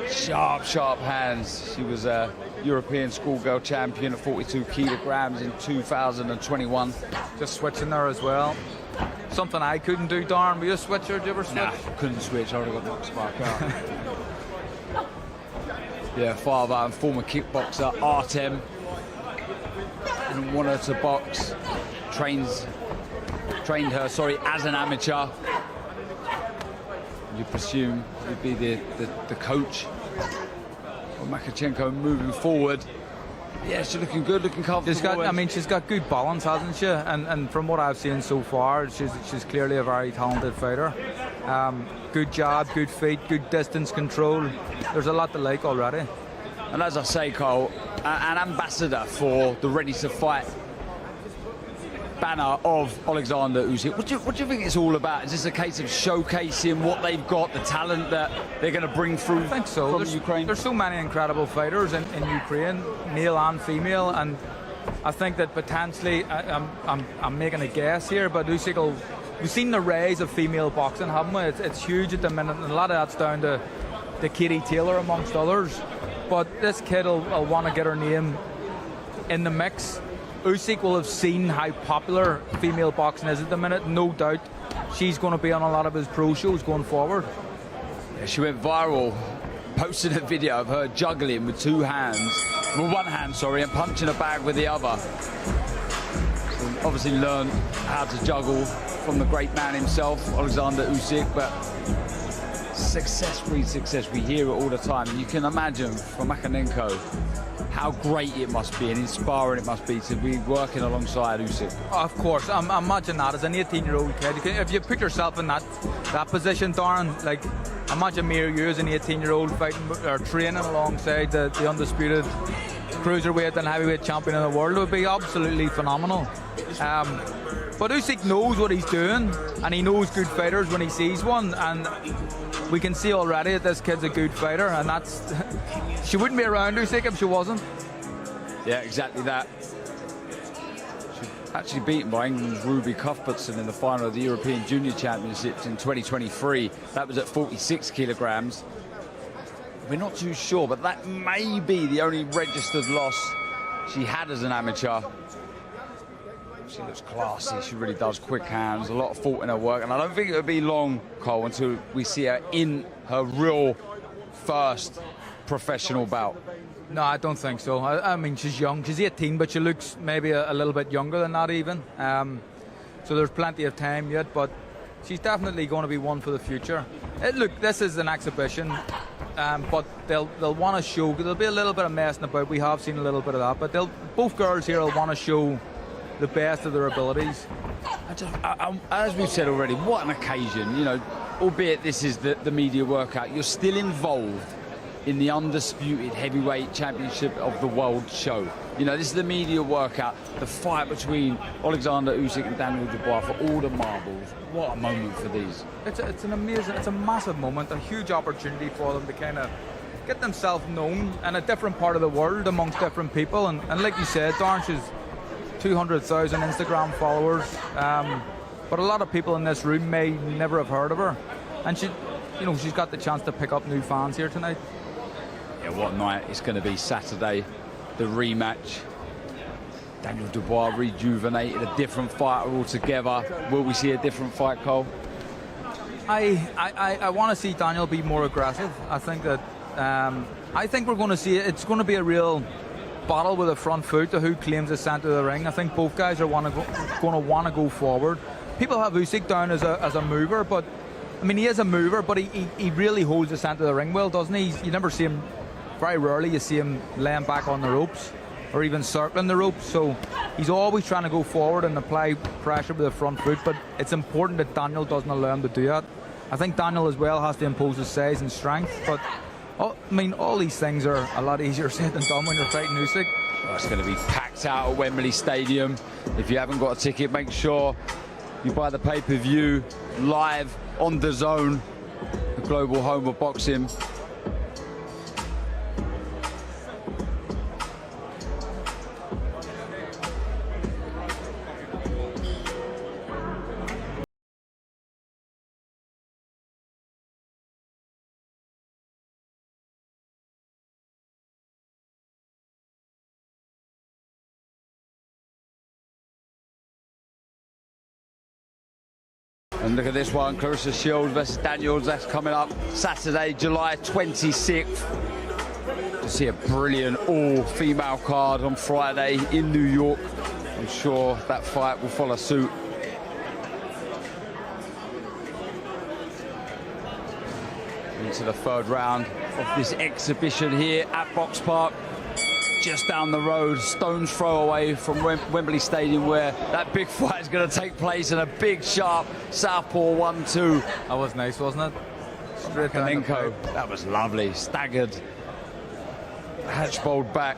sharp, sharp hands. She was a European schoolgirl champion at 42 kilograms in 2021. Just switching there as well. Something I couldn't do, Darren. Were you a switcher? Did you ever switch? Nah, couldn't switch. I already got knocked spark out. Yeah, father and former kickboxer Artem. Didn't want her to box. Trained her, as an amateur. You presume would be the coach. Makonenko moving forward. Yeah, she's looking good, looking comfortable. She's got good balance, hasn't she? And from what I've seen so far, she's clearly a very talented fighter. Good jab, good feet, good distance control. There's a lot to like already. And as I say, Cole, an ambassador for the Ready to Fight banner of Oleksandr Usyk. What do you think it's all about? Is this a case of showcasing what they've got, the talent that they're going to bring through? I think so. From Ukraine? There's so many incredible fighters in Ukraine, male and female, and I think that potentially, I'm making a guess here, but Usyk will... We've seen the rise of female boxing, haven't we? It's huge at the minute, and a lot of that's down to Katie Taylor, amongst others. But this kid will want to get her name in the mix. Usyk will have seen how popular female boxing is at the minute. No doubt she's going to be on a lot of his pro shows going forward. Yeah, she went viral, posted a video of her juggling with one hand, and punching a bag with the other. So obviously learned how to juggle from the great man himself, Oleksandr Usyk, but success breeds success. We hear it all the time. And you can imagine for Makonenko how great it must be and inspiring it must be to be working alongside Usyk. Of course, imagine that as an 18-year-old kid. If you put yourself in that position, Darren, like imagine me or you as an 18-year-old fighting or training alongside the undisputed cruiserweight and heavyweight champion in the world. It would be absolutely phenomenal. But Usyk knows what he's doing, and he knows good fighters when he sees one, and we can see already that this kid's a good fighter, and that's... She wouldn't be around Usyk if she wasn't. Yeah, exactly that. She's actually beaten by England's Ruby Cuthbertson in the final of the European Junior Championships in 2023. That was at 46 kilograms. We're not too sure, but that may be the only registered loss she had as an amateur. She looks classy, she really does, quick hands, a lot of thought in her work, and I don't think it'll be long, Cole, until we see her in her real first professional bout. No, I don't think so. I mean, she's young, she's 18, but she looks maybe a little bit younger than that even. So there's plenty of time yet, but she's definitely going to be one for the future. Look, this is an exhibition, but they'll want to show, there'll be a little bit of messing about, we have seen a little bit of that, but both girls here will want to show the best of their abilities. As we've said already, what an occasion. You know, albeit this is the media workout, you're still involved in the Undisputed Heavyweight Championship of the World show. You know, this is the media workout, the fight between Oleksandr Usyk and Daniel Dubois for all the marbles. What a moment for these. It's an amazing, it's a massive moment, a huge opportunity for them to kind of get themselves known in a different part of the world amongst different people. And like you said, Darn, she's 200,000 Instagram followers, but a lot of people in this room may never have heard of her. And she, you know, she's got the chance to pick up new fans here tonight. Yeah, what night it's going to be Saturday, the rematch. Daniel Dubois rejuvenated, a different fighter altogether. Will we see a different fight, Cole? I want to see Daniel be more aggressive. I think that I think we're going to see it's going to be a real battle with a front foot to who claims the centre of the ring. I think both guys are going to want to go forward. People have Usyk down as a mover, but I mean, he is a mover, but he really holds the centre of the ring well, doesn't he? You never see him, very rarely you see him laying back on the ropes or even circling the ropes. So he's always trying to go forward and apply pressure with the front foot, but it's important that Daniel doesn't allow him to do that. I think Daniel as well has to impose his size and strength, but I mean, all these things are a lot easier said than done when you're fighting Usyk. Oh, it's going to be packed out at Wembley Stadium. If you haven't got a ticket, make sure you buy the pay-per-view live on DAZN, the global home of boxing. And look at this one, Clarissa Shields versus Daniels. That's coming up Saturday, July 26th. To see a brilliant all-female card on Friday in New York. I'm sure that fight will follow suit. Into the third round of this exhibition here at Box Park. Just down the road, stone's throw away from Wembley Stadium, where that big fight is going to take place, in a big, sharp southpaw 1-2. That was nice, wasn't it? Straight Kanenko. That was lovely. Staggered. Hatchbold back.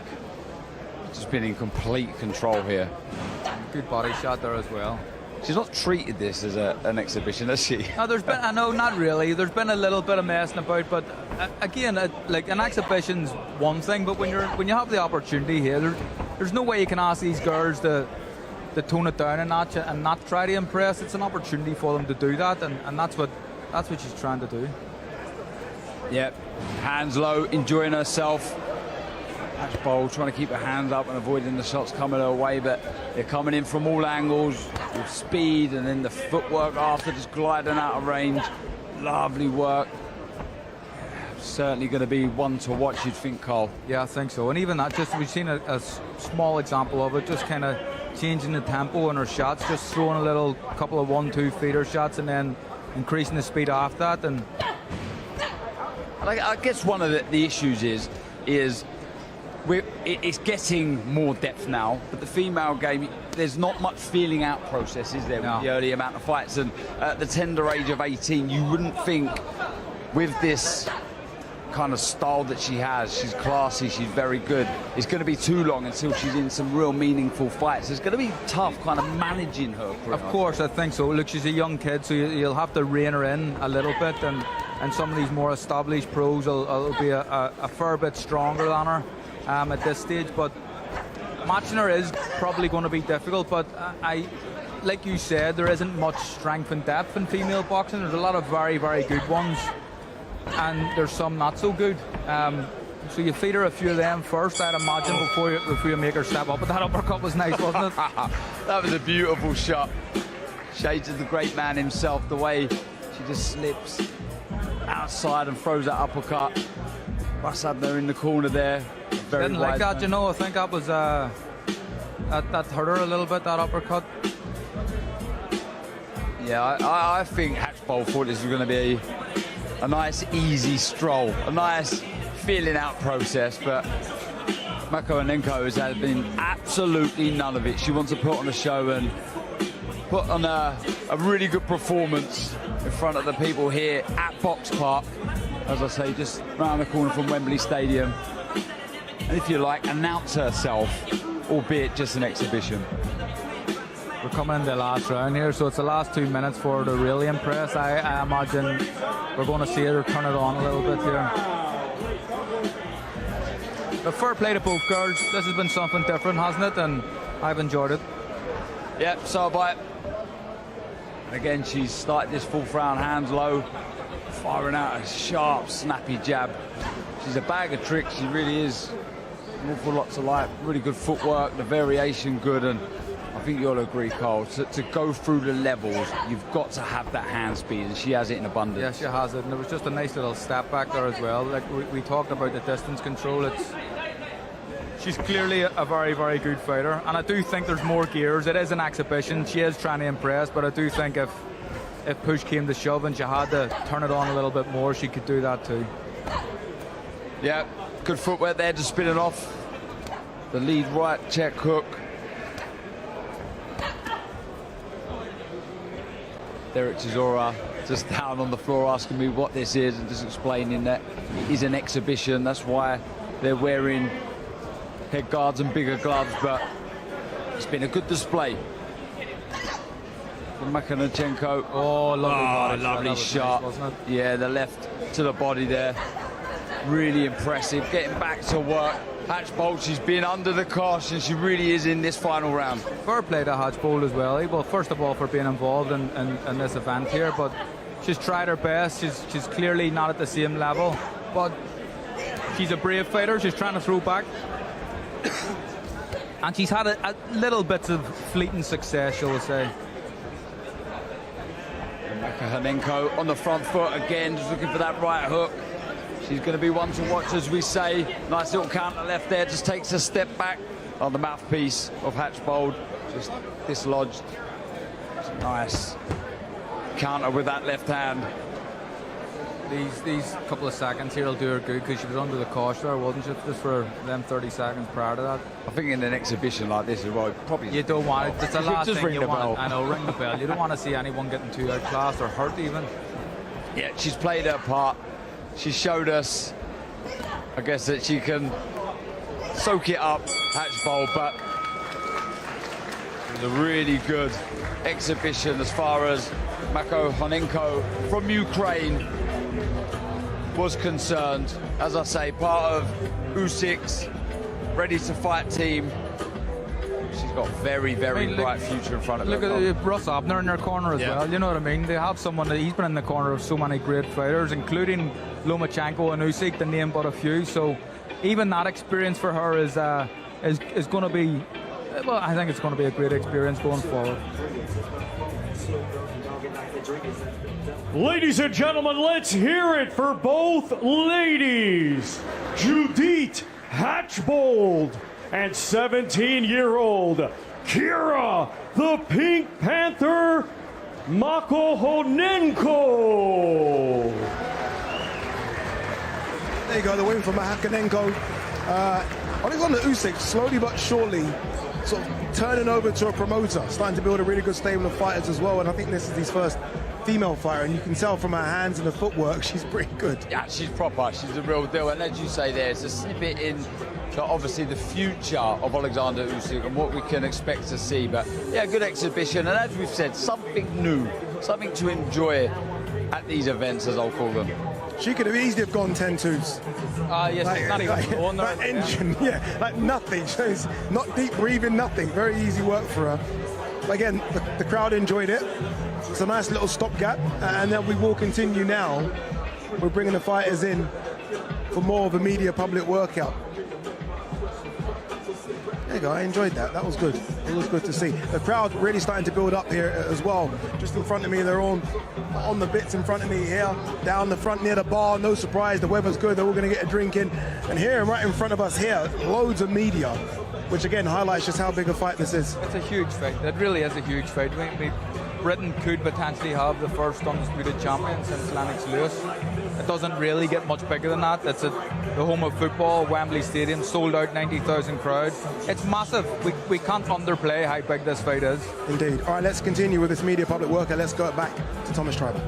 Just been in complete control here. Good body shot there as well. She's not treated this as an exhibition, has she? No, there's been, I know, not really. There's been a little bit of messing about, but again, like an exhibition's one thing, but when you have the opportunity here, there's no way you can ask these girls to tone it down a notch and not try to impress. It's an opportunity for them to do that, and that's what she's trying to do. Yep, hands low, enjoying herself. Hatchbold trying to keep her hands up and avoiding the shots coming her way, but they're coming in from all angles with speed, and then the footwork after, just gliding out of range. Lovely work. Certainly going to be one to watch, you'd think, Cole. Yeah, I think so. And even that, just we've seen a small example of it, just kind of changing the tempo in her shots, just throwing a couple of 1-2 feeder shots and then increasing the speed after that. And I guess one of the issues is it's getting more depth now, but the female game, there's not much feeling out process, is there, with the early amount of fights? And at the tender age of 18, you wouldn't think, with this kind of style that she has, she's classy, she's very good, it's going to be too long until she's in some real meaningful fights. It's going to be tough kind of managing her career. Of course, I think so. Look, she's a young kid, so you'll have to rein her in a little bit, and some of these more established pros will be a fair bit stronger than her at this stage, but matching her is probably going to be difficult. But like you said, there isn't much strength and depth in female boxing. There's a lot of very, very good ones, and there's some not so good. So you feed her a few of them first, I'd imagine, before you make her step up. But that uppercut was nice, wasn't it? That was a beautiful shot. Shades of the great man himself, the way she just slips outside and throws that uppercut. Usyk in the corner there. Very didn't like that, you know. I think that was that hurt her a little bit, that uppercut. Yeah, I think Hatchbold thought this was going to be a nice, easy stroll, a nice feeling out process, but Makovenko has had been absolutely none of it. She wants to put on a show and put on a really good performance in front of the people here at Box Park. As I say, just round the corner from Wembley Stadium. And if you like, announce herself, albeit just an exhibition. We're coming into the last round here, so it's the last 2 minutes for her to really impress. I imagine we're going to see her turn it on a little bit here. But fair play to both girls. This has been something different, hasn't it? And I've enjoyed it. Yep, so by it. Again, she's started this fourth round hands low, firing out a sharp, snappy jab. She's a bag of tricks. She really is. An awful lot to like. Really good footwork, the variation good, and I think you'll agree, Carl, to go through the levels, you've got to have that hand speed, and she has it in abundance. Yeah, she has it, and there was just a nice little step back there as well. Like we talked about the distance control. She's clearly a very, very good fighter, and I do think there's more gears. It is an exhibition. She is trying to impress, but I do think if push came to shove and she had to turn it on a little bit more, she could do that too. Yeah, good footwork there to spin it off. The lead right check hook. Derek Chisora just down on the floor asking me what this is and just explaining that it is an exhibition. That's why they're wearing head guards and bigger gloves, but it's been a good display from Makhanachenko. Oh, lovely shot. Nice, wasn't it? Yeah, the left to the body there. Really impressive. Getting back to work. Hatchbold, she's been under the cosh, and she really is in this final round. Fair play to Hatchbold as well. Well, first of all, for being involved in this event here, but she's tried her best. She's clearly not at the same level, but she's a brave fighter. She's trying to throw back. And she's had a little bits of fleeting success, shall we say. Makhanenko on the front foot again, just looking for that right hook. She's going to be one to watch, as we say. Nice little counter left there, just takes a step back on the mouthpiece of Hatchbold. Just dislodged. Nice counter with that left hand. These couple of seconds here will do her good, because she was under the cosh there, wasn't she? Just for them 30 seconds prior to that. I think in an exhibition like this as well, probably you don't want it. It's the last just thing ring you the want. bell. I know, ring the bell. You don't want to see anyone getting too outclassed or hurt even. Yeah, she's played her part. She showed us, I guess, that she can soak it up, Hatchbold, but it was a really good exhibition as far as Makhanenko from Ukraine was concerned. As I say, part of Usyk's ready to fight team. She's got very, very bright future in front of her. Look at Russ Abner in their corner as well. You know what I mean? They have someone that he's been in the corner of so many great fighters, including Lomachenko and Usyk, to name but a few. So even that experience for her is going to be, well, I think it's going to be a great experience going forward. Ladies and gentlemen, let's hear it for both ladies. Judith Hatchbold and 17-year-old Kira the Pink Panther Makhanenko. There you go, the win for Makhanenko. Oleksandr Usyk slowly but surely sort of turning over to a promoter, starting to build a really good stable of fighters as well, and I think this is his first female fighter, and you can tell from her hands and the footwork she's pretty good. Yeah, she's proper. She's the real deal, and as you say there, it's a snippet in obviously the future of Oleksandr Usyk and what we can expect to see. But yeah, good exhibition, and as we've said, something new, something to enjoy at these events, as I'll call them. She could have easily have gone 10-2s. Yes, like, not even going there. That engine, yeah, like nothing. She's not deep breathing, nothing. Very easy work for her. Again, the crowd enjoyed it. It's a nice little stopgap, and then we will continue now. We're bringing the fighters in for more of a media public workout. There you go, I enjoyed that. That was good. It was good to see. The crowd really starting to build up here as well. Just in front of me, they're on the bits in front of me here, down the front near the bar. No surprise, the weather's good. They're all going to get a drink in. And here, right in front of us here, loads of media, which again highlights just how big a fight this is. It's a huge fight. It really is a huge fight. Britain could potentially have the first undisputed champion since Lennox Lewis. It doesn't really get much bigger than that. It's the home of football, Wembley Stadium, sold out 90,000 crowd. It's massive. We can't underplay how big this fight is. Indeed. All right, let's continue with this media public workout. Let's go back to Thomas Schreiber.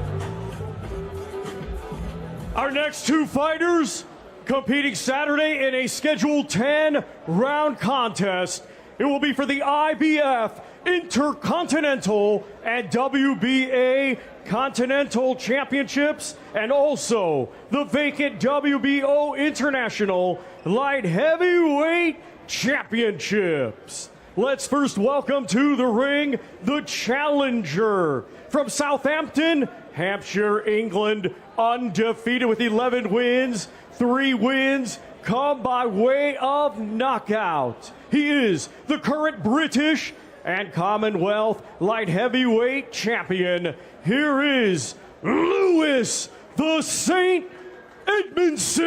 Our next two fighters competing Saturday in a scheduled 10-round contest. It will be for the IBF Intercontinental and WBA Continental Championships, and also the vacant WBO International Light Heavyweight Championships. Let's first welcome to the ring the challenger from Southampton, Hampshire, England, undefeated with 11 wins, 3 wins come by way of knockout. He is the current British and Commonwealth Light Heavyweight Champion. Here is Lewis the Saint Edmondson.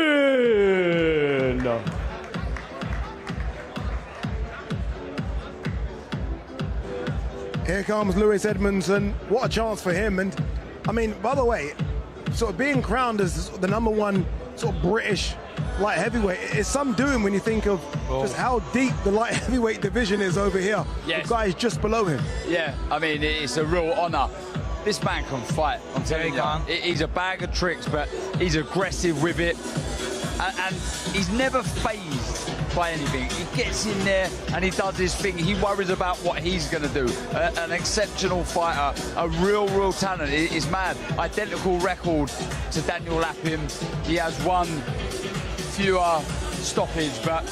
Here comes Lewis Edmondson. What a chance for him. And I mean, by the way, sort of being crowned as the #1 sort of British light heavyweight is some doing when you think of just how deep the light heavyweight division is over here. Yes. The guys just below him. Yeah, I mean, it's a real honour. This man can fight, I'm telling you. He's a bag of tricks, but he's aggressive with it. And he's never fazed by anything. He gets in there and he does his thing. He worries about what he's going to do. An exceptional fighter, a real talent. He's mad. Identical record to Daniel Lapin. He has one fewer stoppage, but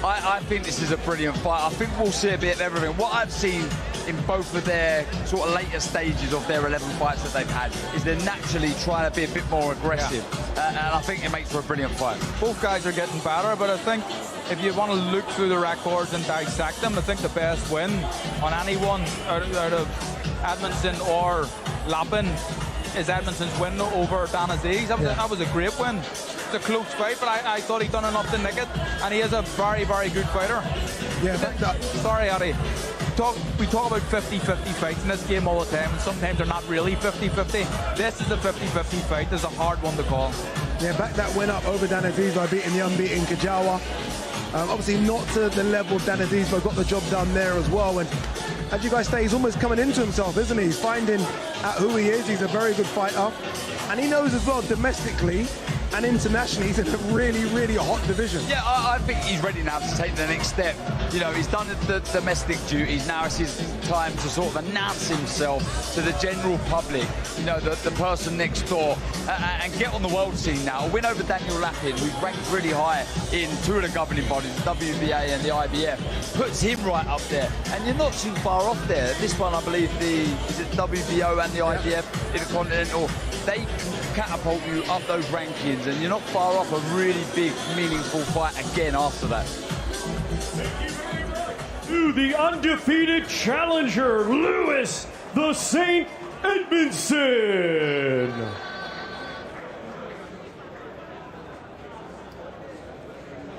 I think this is a brilliant fight. I think we'll see a bit of everything. What I've seen in both of their sort of later stages of their 11 fights that they've had is they're naturally trying to be a bit more aggressive. And I think it makes for a brilliant fight. Both guys are getting better, but I think if you want to look through the records and dissect them, I think the best win on anyone out of Edmonson or Lapin is Edmonson's win over Dan Aziz. That was a great win. It's a close fight, but I thought he'd done enough to nick it, and he is a very good fighter. Yeah, sorry, Addy. We talk about 50-50 fights in this game all the time, and sometimes they're not really 50-50. This is a 50-50 fight. It's a hard one to call. Yeah, back that win up over Dan Aziz by beating the unbeaten Kajawa. Obviously not to the level of Dan Aziz, but got the job done there as well. And as you guys say, he's almost coming into himself, isn't he? He's finding out who he is. He's a very good fighter. And he knows as well, domestically and internationally, he's in a really hot division. Yeah, I think he's ready now to take the next step. You know, he's done the domestic duties. Now it's his time to sort of announce himself to the general public, you know, the person next door, and get on the world scene now. A win over Daniel Lapin, who's ranked really high in 2 of the governing bodies, the WBA and the IBF, puts him right up there. And you're not too far off there. This one, I believe, is it WBO and the IBF, Intercontinental, they catapult you up those rankings, and you're not far off a really big, meaningful fight again after that. To the undefeated challenger, Lewis the Saint Edmondson.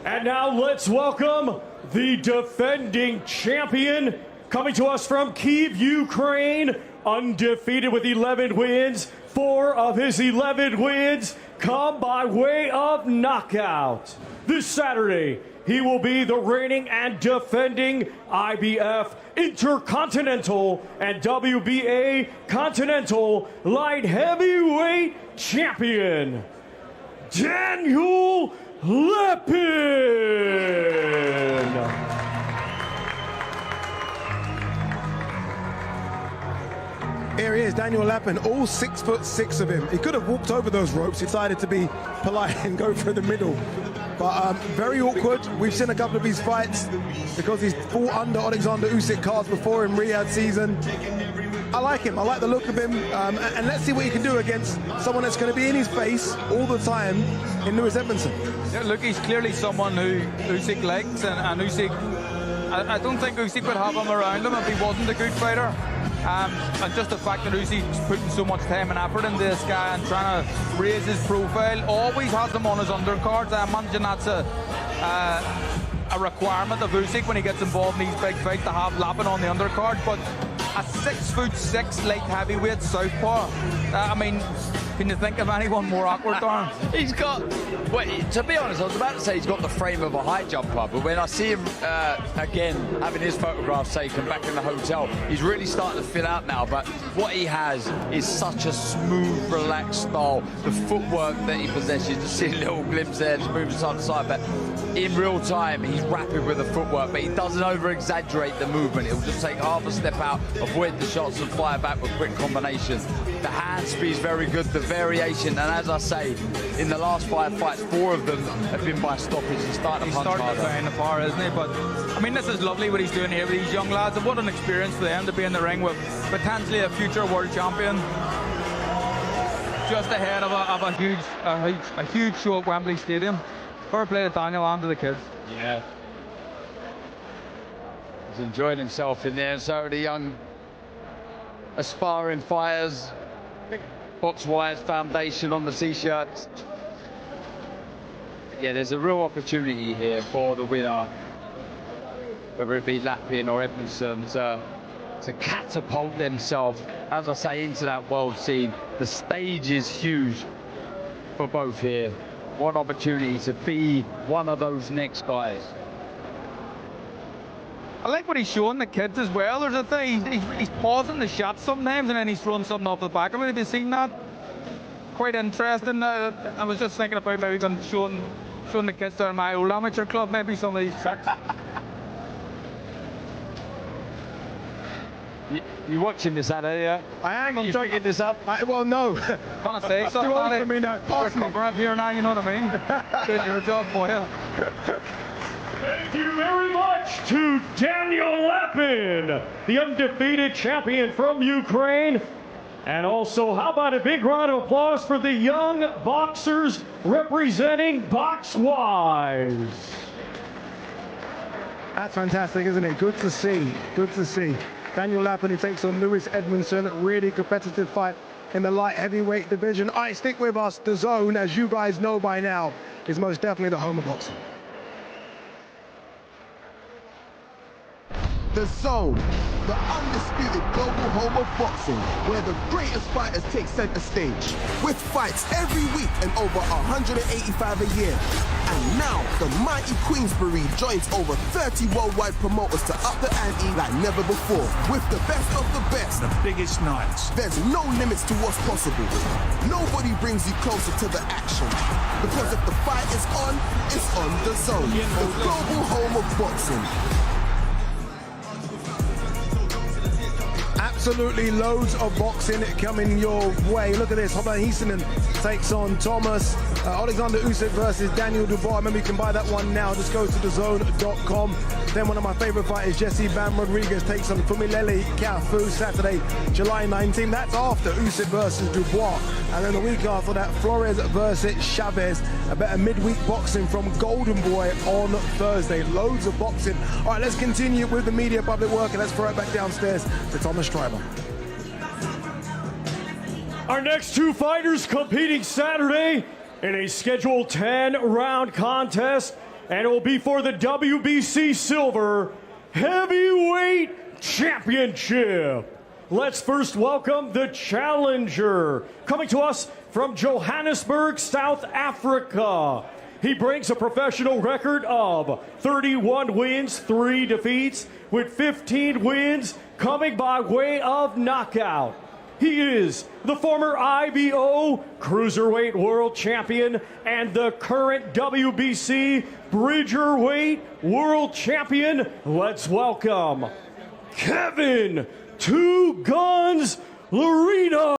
And now let's welcome the defending champion, coming to us from Kyiv, Ukraine, undefeated with 11 wins. 4 of his 11 wins come by way of knockout. This Saturday, he will be the reigning and defending IBF Intercontinental and WBA Continental Light Heavyweight Champion, Daniel Lapin. Here he is, Daniel Lapin, all 6'6" of him. He could have walked over those ropes, decided to be polite and go through the middle. But very awkward. We've seen a couple of his fights because he's fought under Oleksandr Usyk cards before in Riyadh season. I like him, I like the look of him, and let's see what he can do against someone that's going to be in his face all the time in Lewis Edmondson. Yeah, look, he's clearly someone who Usyk likes, and Usyk, I don't think Usyk would have him around him if he wasn't a good fighter. And just the fact that Usyk's putting so much time and effort into this guy and trying to raise his profile, always has him on his undercards. I imagine that's a requirement of Usyk when he gets involved in these big fights, to have Lapin on the undercard. But a 6'6" light heavyweight southpaw, I mean, Can you think of anyone more awkward, Darren? He's got, well, to be honest, I was about to say he's got the frame of a high jumper, but when I see him again having his photographs taken back in the hotel, he's really starting to fill out now. But what he has is such a smooth, relaxed style. The footwork that he possesses, just see a little glimpse there, just moving side to side. But in real time, he's rapid with the footwork, but he doesn't over-exaggerate the movement. He'll just take half a step out, avoid the shots, and fire back with quick combinations. The hand speed's very good, the variation, and as I say, in the last 5 fights, 4 of them have been by stoppage. He's starting to punch harder. He's starting to play in the far, isn't he? But, I mean, this is lovely what he's doing here with these young lads, and what an experience for them to be in the ring with potentially a future world champion. Just ahead of a huge show at Wembley Stadium. Fair play to Daniel and to the kids. Yeah. He's enjoying himself in there, and so are the young aspiring fighters. Box Wires Foundation on the t-shirts. Yeah, there's a real opportunity here for the winner, whether it be Lapin or Edmonson, to catapult themselves, as I say, into that world scene. The stage is huge for both here. One opportunity to be one of those next guys. I like what he's showing the kids as well. There's a thing, he's pausing the shot sometimes and then he's throwing something off the back. I mean, have you seen that? Quite interesting. I was just thinking about maybe showing the kids down my old amateur club, maybe some of these tricks. You watching this, Anna? Yeah. I am. You picking this up? Well, no. Can't say something. Too old for me now. Cover up here now, you know what I mean? Doing your job for you. Thank you very much to Daniel Lapin, the undefeated champion from Ukraine. And also, how about a big round of applause for the young boxers representing BoxWise. That's fantastic, isn't it? Good to see. Good to see. Daniel Lapin, who takes on Edmondson. Really competitive fight in the light heavyweight division. All right, stick with us. DAZN, as you guys know by now, is most definitely the home of boxing. DAZN, the undisputed global home of boxing, where the greatest fighters take center stage, with fights every week and over 185 a year. And now, the mighty Queensberry joins over 30 worldwide promoters to up the ante like never before, with the best of the best. The biggest nights. There's no limits to what's possible. Nobody brings you closer to the action, because if the fight is on, it's on DAZN, the global home of boxing. Absolutely loads of boxing coming your way. Look at this. Hoban Heesanen takes on Thomas. Oleksandr Usyk versus Daniel Dubois. Remember, you can buy that one now. Just go to DAZN.com. Then one of my favorite fighters, Jesse Bam Rodriguez, takes on Fumilele Cafu Saturday, July 19. That's after Usyk versus Dubois. And then the week after that, Flores versus Chavez. A better midweek boxing from Golden Boy on Thursday. Loads of boxing. All right, let's continue with the media public work, and let's throw it back downstairs to Thomas Streiber. Our next two fighters competing Saturday in a scheduled 10-round contest, and it will be for the WBC Silver Heavyweight Championship. Let's first welcome the challenger, coming to us from Johannesburg, South Africa. He brings a professional record of 31 wins, 3 defeats, with 15 wins coming by way of knockout. He is the former IBO Cruiserweight World Champion and the current WBC Bridgerweight World Champion. Let's welcome Kevin Two Guns Lerena.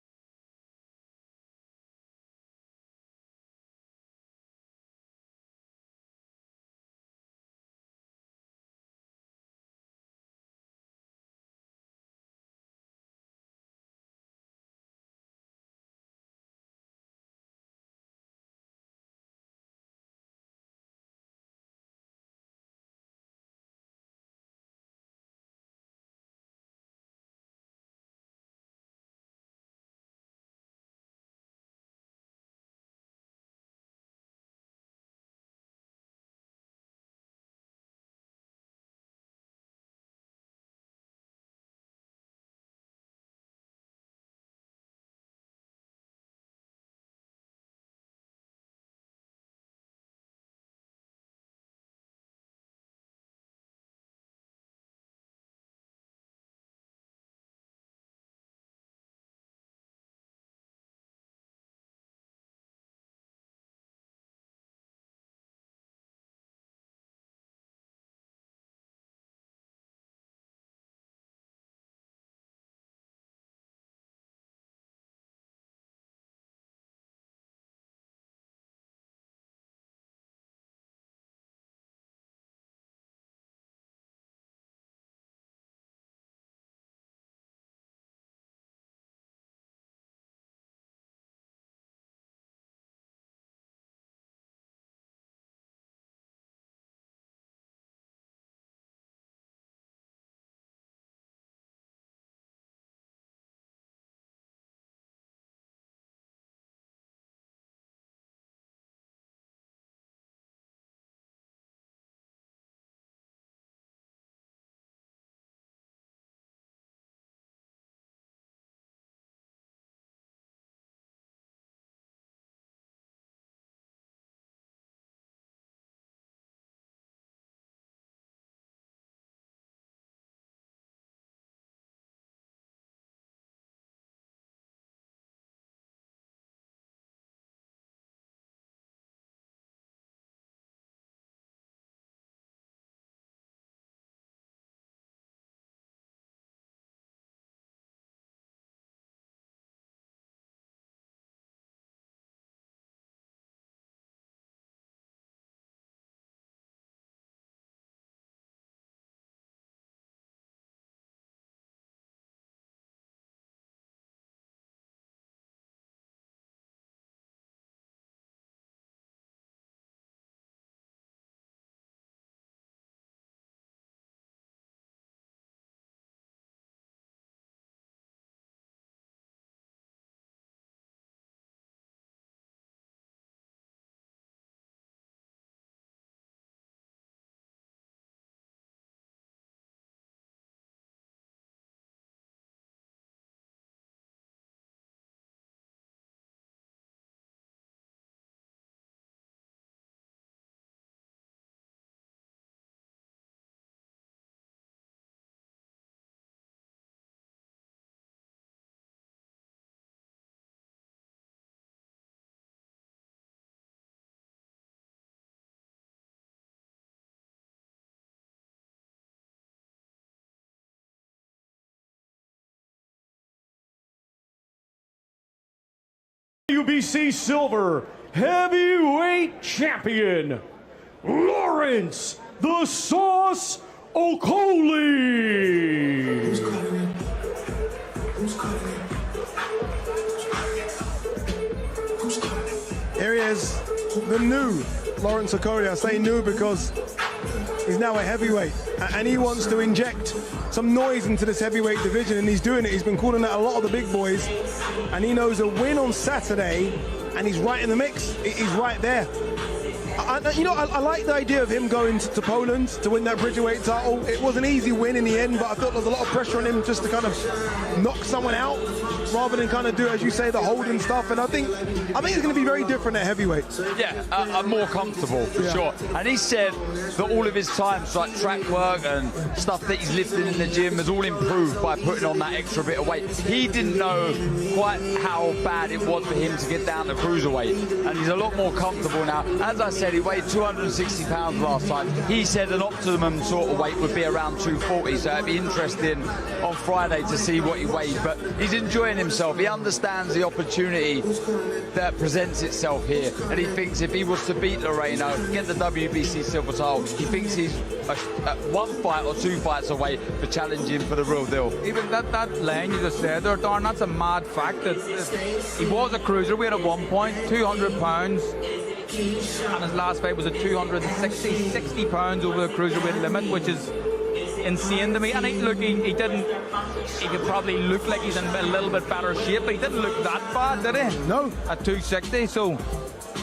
WBC Silver Heavyweight Champion, Lawrence "The Sauce" Okolie. Here he is, the new Lawrence Okolie. I say new because he's now a heavyweight, and he wants to inject some noise into this heavyweight division, and he's doing it. He's been calling out a lot of the big boys, and he knows a win on Saturday, and he's right in the mix. He's right there. I like the idea of him going to Poland to win that Bridgerweight title. It was an easy win in the end, but I thought there was a lot of pressure on him just to kind of knock someone out, rather than kind of do, as you say, the holding stuff. And I think it's going to be very different at heavyweight. Yeah, more comfortable for sure. And he said that all of his times, like track work and stuff that he's lifting in the gym, has all improved by putting on that extra bit of weight. He didn't know quite how bad it was for him to get down to cruiserweight, and he's a lot more comfortable now. As I said, he weighed 260 pounds last time. He said an optimum sort of weight would be around 240, so it'd be interesting on Friday to see what he weighed. But he's enjoying himself. He understands the opportunity that presents itself here, and he thinks if he was to beat Lerena, get the WBC silver title, he thinks he's one fight or two fights away for challenging for the real deal. Even that lane you just said there, Darren, that's a mad fact. That he was a cruiserweight at one point, 200 pounds, and his last fight was at 60 pounds over the cruiserweight limit, which is insane to me. And he could probably look like he's in a little bit better shape, but he didn't look that bad, did he? No. At 260, so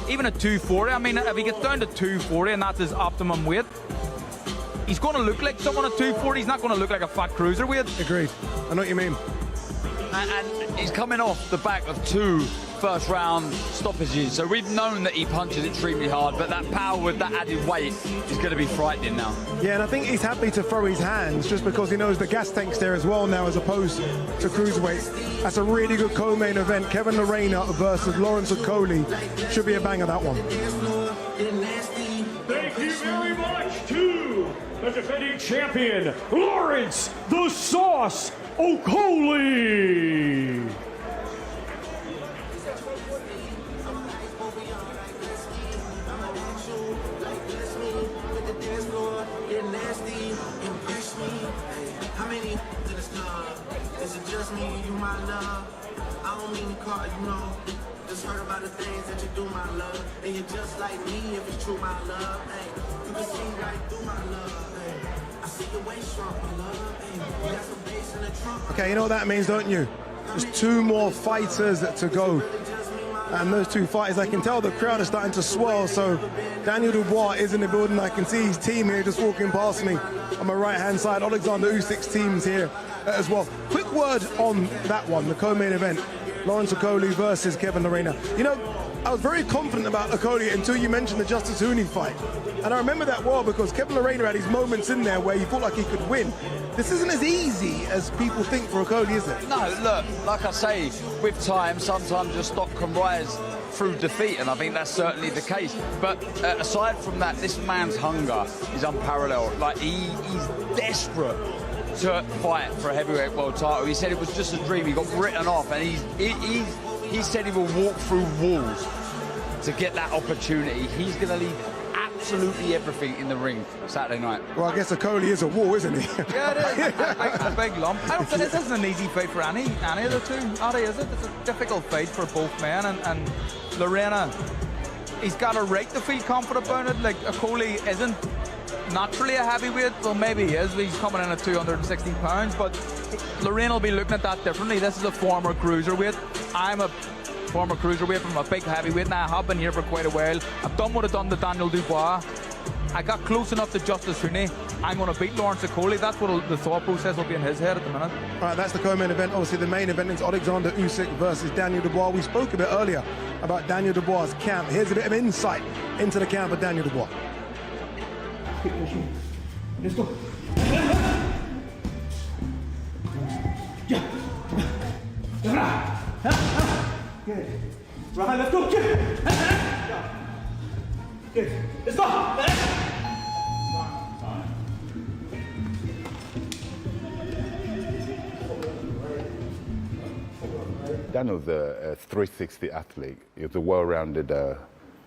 even at 240, I mean, if he gets down to 240 and that's his optimum weight, he's going to look like someone at 240. He's not going to look like a fat cruiserweight. Agreed. I know what you mean. And he's coming off the back of 2 first-round stoppages, so we've known that he punches extremely hard, but that power with that added weight is going to be frightening now. Yeah, and I think he's happy to throw his hands just because he knows the gas tank's there as well now, as opposed to cruiserweight. That's a really good co-main event. Kevin Lerena versus Lawrence Okolie. Should be a banger, that one. Thank you very much to the defending champion, Lawrence "The Sauce" Okolie. Just heard about the things that you do, my love. And you're just like me if it's true, my love. Hey, you can see right through my love. Hey, I see your waist shrunk, my love. Hey, you got some bass in the trunk. Okay, you know what that means, don't you? There's 2 more fighters to go. And those 2 fighters, I can tell the crowd is starting to swell. So Daniel Dubois is in the building. I can see his team here just walking past me on my right-hand side. Oleksandr Usyk's team's here as well. Quick word on that one, the co-main event. Lawrence Okolie versus Kevin Lerena. You know, I was very confident about Okolie until you mentioned the Justice Hooney fight. And I remember that well because Kevin Lerena had his moments in there where he felt like he could win. This isn't as easy as people think for Okolie, is it? No, look, like I say, with time, sometimes your stock can rise through defeat, and I think that's certainly the case. But aside from that, this man's hunger is unparalleled. Like, he's desperate to fight for a heavyweight world title. He said it was just a dream. He got written off, and he said he will walk through walls to get that opportunity. He's going to leave absolutely everything in the ring Saturday night. Well, I guess Okolie is a wall, isn't he? Yeah, it is. A big lump. I don't think this isn't an easy fight for any of the 2, Addy, is it? It's a difficult fight for both men, and Lerena, he's got a right to feel confident about it. Like, Okolie isn't naturally a heavyweight. Well, maybe he is. He's coming in at 260 pounds, but Lerena will be looking at that differently. This is a former cruiserweight. I'm a former cruiserweight from a big heavyweight, and I have been here for quite a while. I've done what I've done to Daniel Dubois. I got close enough to Justice Hooney. I'm going to beat Lawrence Okolie. That's what the thought process will be in his head at the minute. All right, that's the co-main event. Obviously, the main event is Oleksandr Usyk versus Daniel Dubois. We spoke a bit earlier about Daniel Dubois' camp. Here's a bit of insight into the camp of Daniel Dubois. Let's go. Good. Right, let's go. Good. Let's go. Daniel's a 360 athlete. He's a well-rounded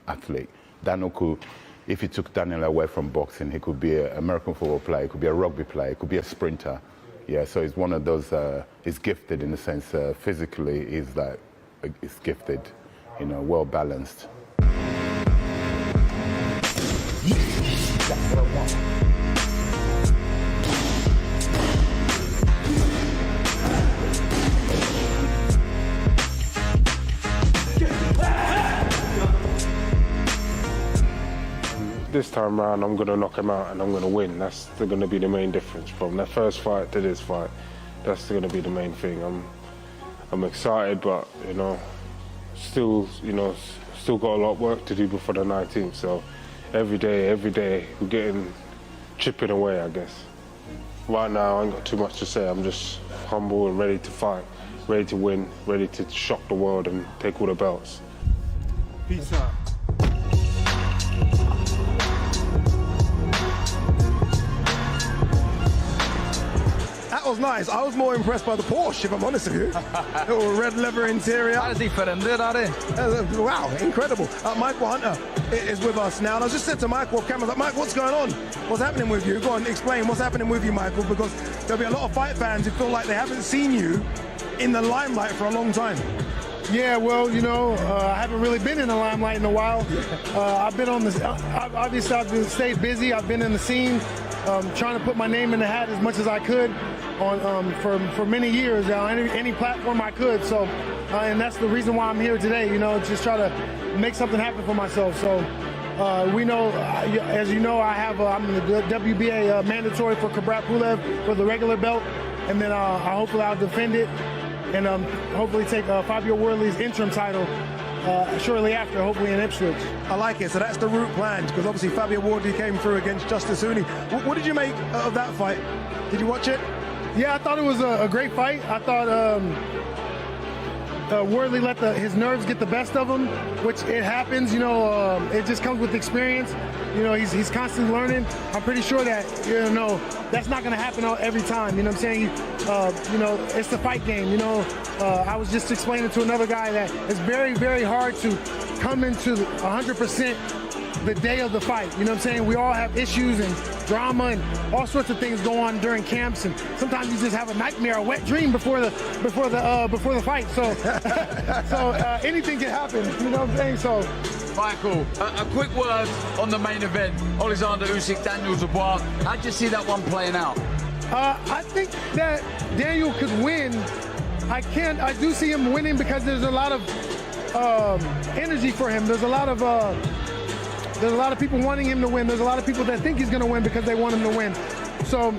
athlete. Daniel could, if you took Daniel away from boxing, he could be an American football player, he could be a rugby player, he could be a sprinter. Yeah, so he's one of those, he's gifted in the sense, physically, he's gifted, you know, well-balanced. That's what I want. This time round, I'm going to knock him out and I'm going to win. That's going to be the main difference from that first fight to this fight. That's going to be the main thing. I'm excited, but you know, still got a lot of work to do before the 19th. So every day, we're chipping away, I guess. Right now, I ain't got too much to say. I'm just humble and ready to fight, ready to win, ready to shock the world and take all the belts. Peace out. That was nice. I was more impressed by the Porsche, if I'm honest with you. Little red leather interior. How does he fit in there, Daddy? Wow, incredible. Michael Hunter is with us now. And I just said to Michael, camera's like, Mike, what's going on? What's happening with you? Go on, explain what's happening with you, Michael, because there'll be a lot of fight fans who feel like they haven't seen you in the limelight for a long time. Yeah, well, you know, I haven't really been in the limelight in a while. I've been on this, obviously I've stayed busy. I've been in the scene, trying to put my name in the hat as much as I could on for many years, on any platform I could. So, and that's the reason why I'm here today, you know, just try to make something happen for myself. So we know, as you know, I'm in the WBA mandatory for Kabrat Pulev for the regular belt, and then hopefully I'll defend it. And hopefully take Fabio Worley's interim title shortly after, hopefully in Ipswich. I like it. So that's the route planned, because obviously Fabio Worley came through against Justice Uni. What did you make of that fight? Did you watch it? Yeah, I thought it was a great fight. I thought Worley let his nerves get the best of him, which it happens. You know, it just comes with experience. You know, he's constantly learning. I'm pretty sure that, you know, that's not going to happen every time. You know what I'm saying? You know, it's the fight game. You know, I was just explaining to another guy that it's very, very hard to come into 100% the day of the fight. You know what I'm saying? We all have issues and drama and all sorts of things go on during camps, and sometimes you just have a nightmare, a wet dream before the fight. So, anything can happen. You know what I'm saying? So. Michael, a quick word on the main event. Oleksandr Usyk, Daniel Dubois. How'd you see that one playing out? I think that Daniel could win. I do see him winning because there's a lot of energy for him. There's a lot of people wanting him to win. There's a lot of people that think he's going to win because they want him to win. So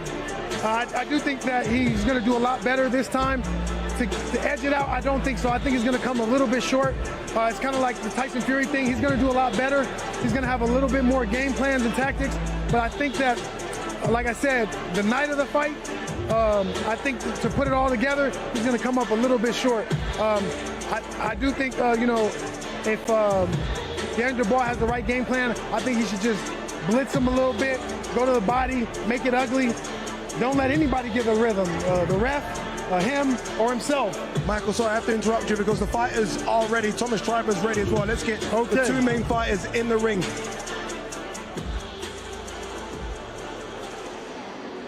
I do think that he's going to do a lot better this time. To edge it out, I don't think so. I think he's going to come a little bit short. It's kind of like the Tyson Fury thing. He's going to do a lot better. He's going to have a little bit more game plans and tactics. But I think that, like I said, the night of the fight, I think to put it all together, he's going to come up a little bit short. I do think, you know, if Daniel Dubois has the right game plan, I think he should just blitz him a little bit, go to the body, make it ugly. Don't let anybody give the rhythm. The ref, him or himself. Michael, sorry, I have to interrupt you because the fighters are ready. Thomas Triber's ready as well. Let's get the two main fighters in the ring.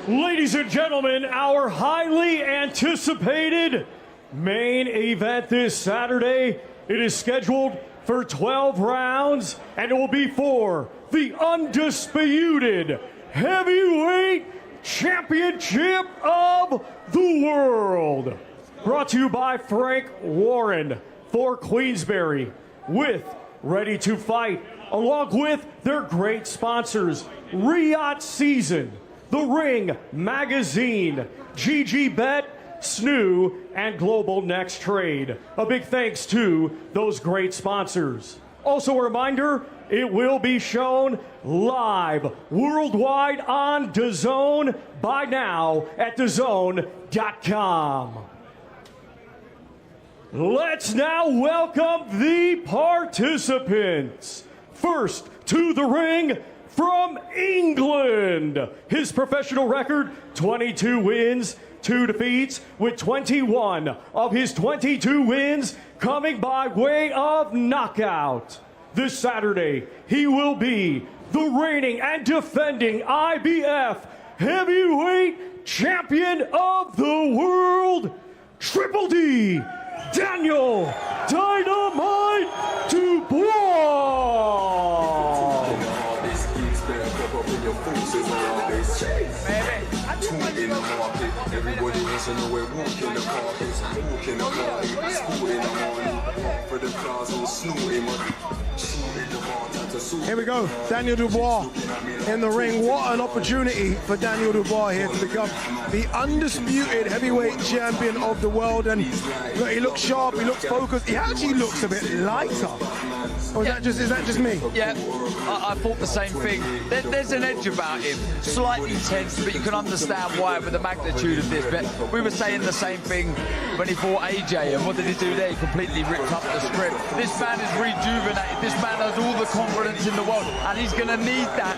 Ladies and gentlemen, our highly anticipated main event this Saturday. It is scheduled for 12 rounds, and it will be for the undisputed heavyweight championship of the world. Brought to you by Frank Warren for Queensberry, with Ready to Fight, along with their great sponsors, Riyadh Season, The Ring Magazine, GG Bet, SNU, and Global Next Trade. A big thanks to those great sponsors. Also a reminder, it will be shown live worldwide on DAZN by now at DAZN.com. Let's now welcome the participants. First to the ring from England. His professional record, 22 wins, 2 defeats with 21 of his 22 wins coming by way of knockout. This Saturday, he will be the reigning and defending IBF heavyweight champion of the world, Triple D, Daniel Dynamite Dubois. Everybody wants to know where walking the carpets, walking the party, school in the morning, for the cars all snooting, Here we go, Daniel Dubois in the ring. What an opportunity for Daniel Dubois here to become the undisputed heavyweight champion of the world. And look, he looks sharp, he looks focused, he actually looks a bit lighter. Or is that just me? Yeah, I thought the same thing. There's an edge about him, slightly tense, but you can understand why with the magnitude of this. But we were saying the same thing when he fought AJ, and what did he do there? He completely ripped up the script. This man is rejuvenated. This man has all the confidence in the world, and he's going to need that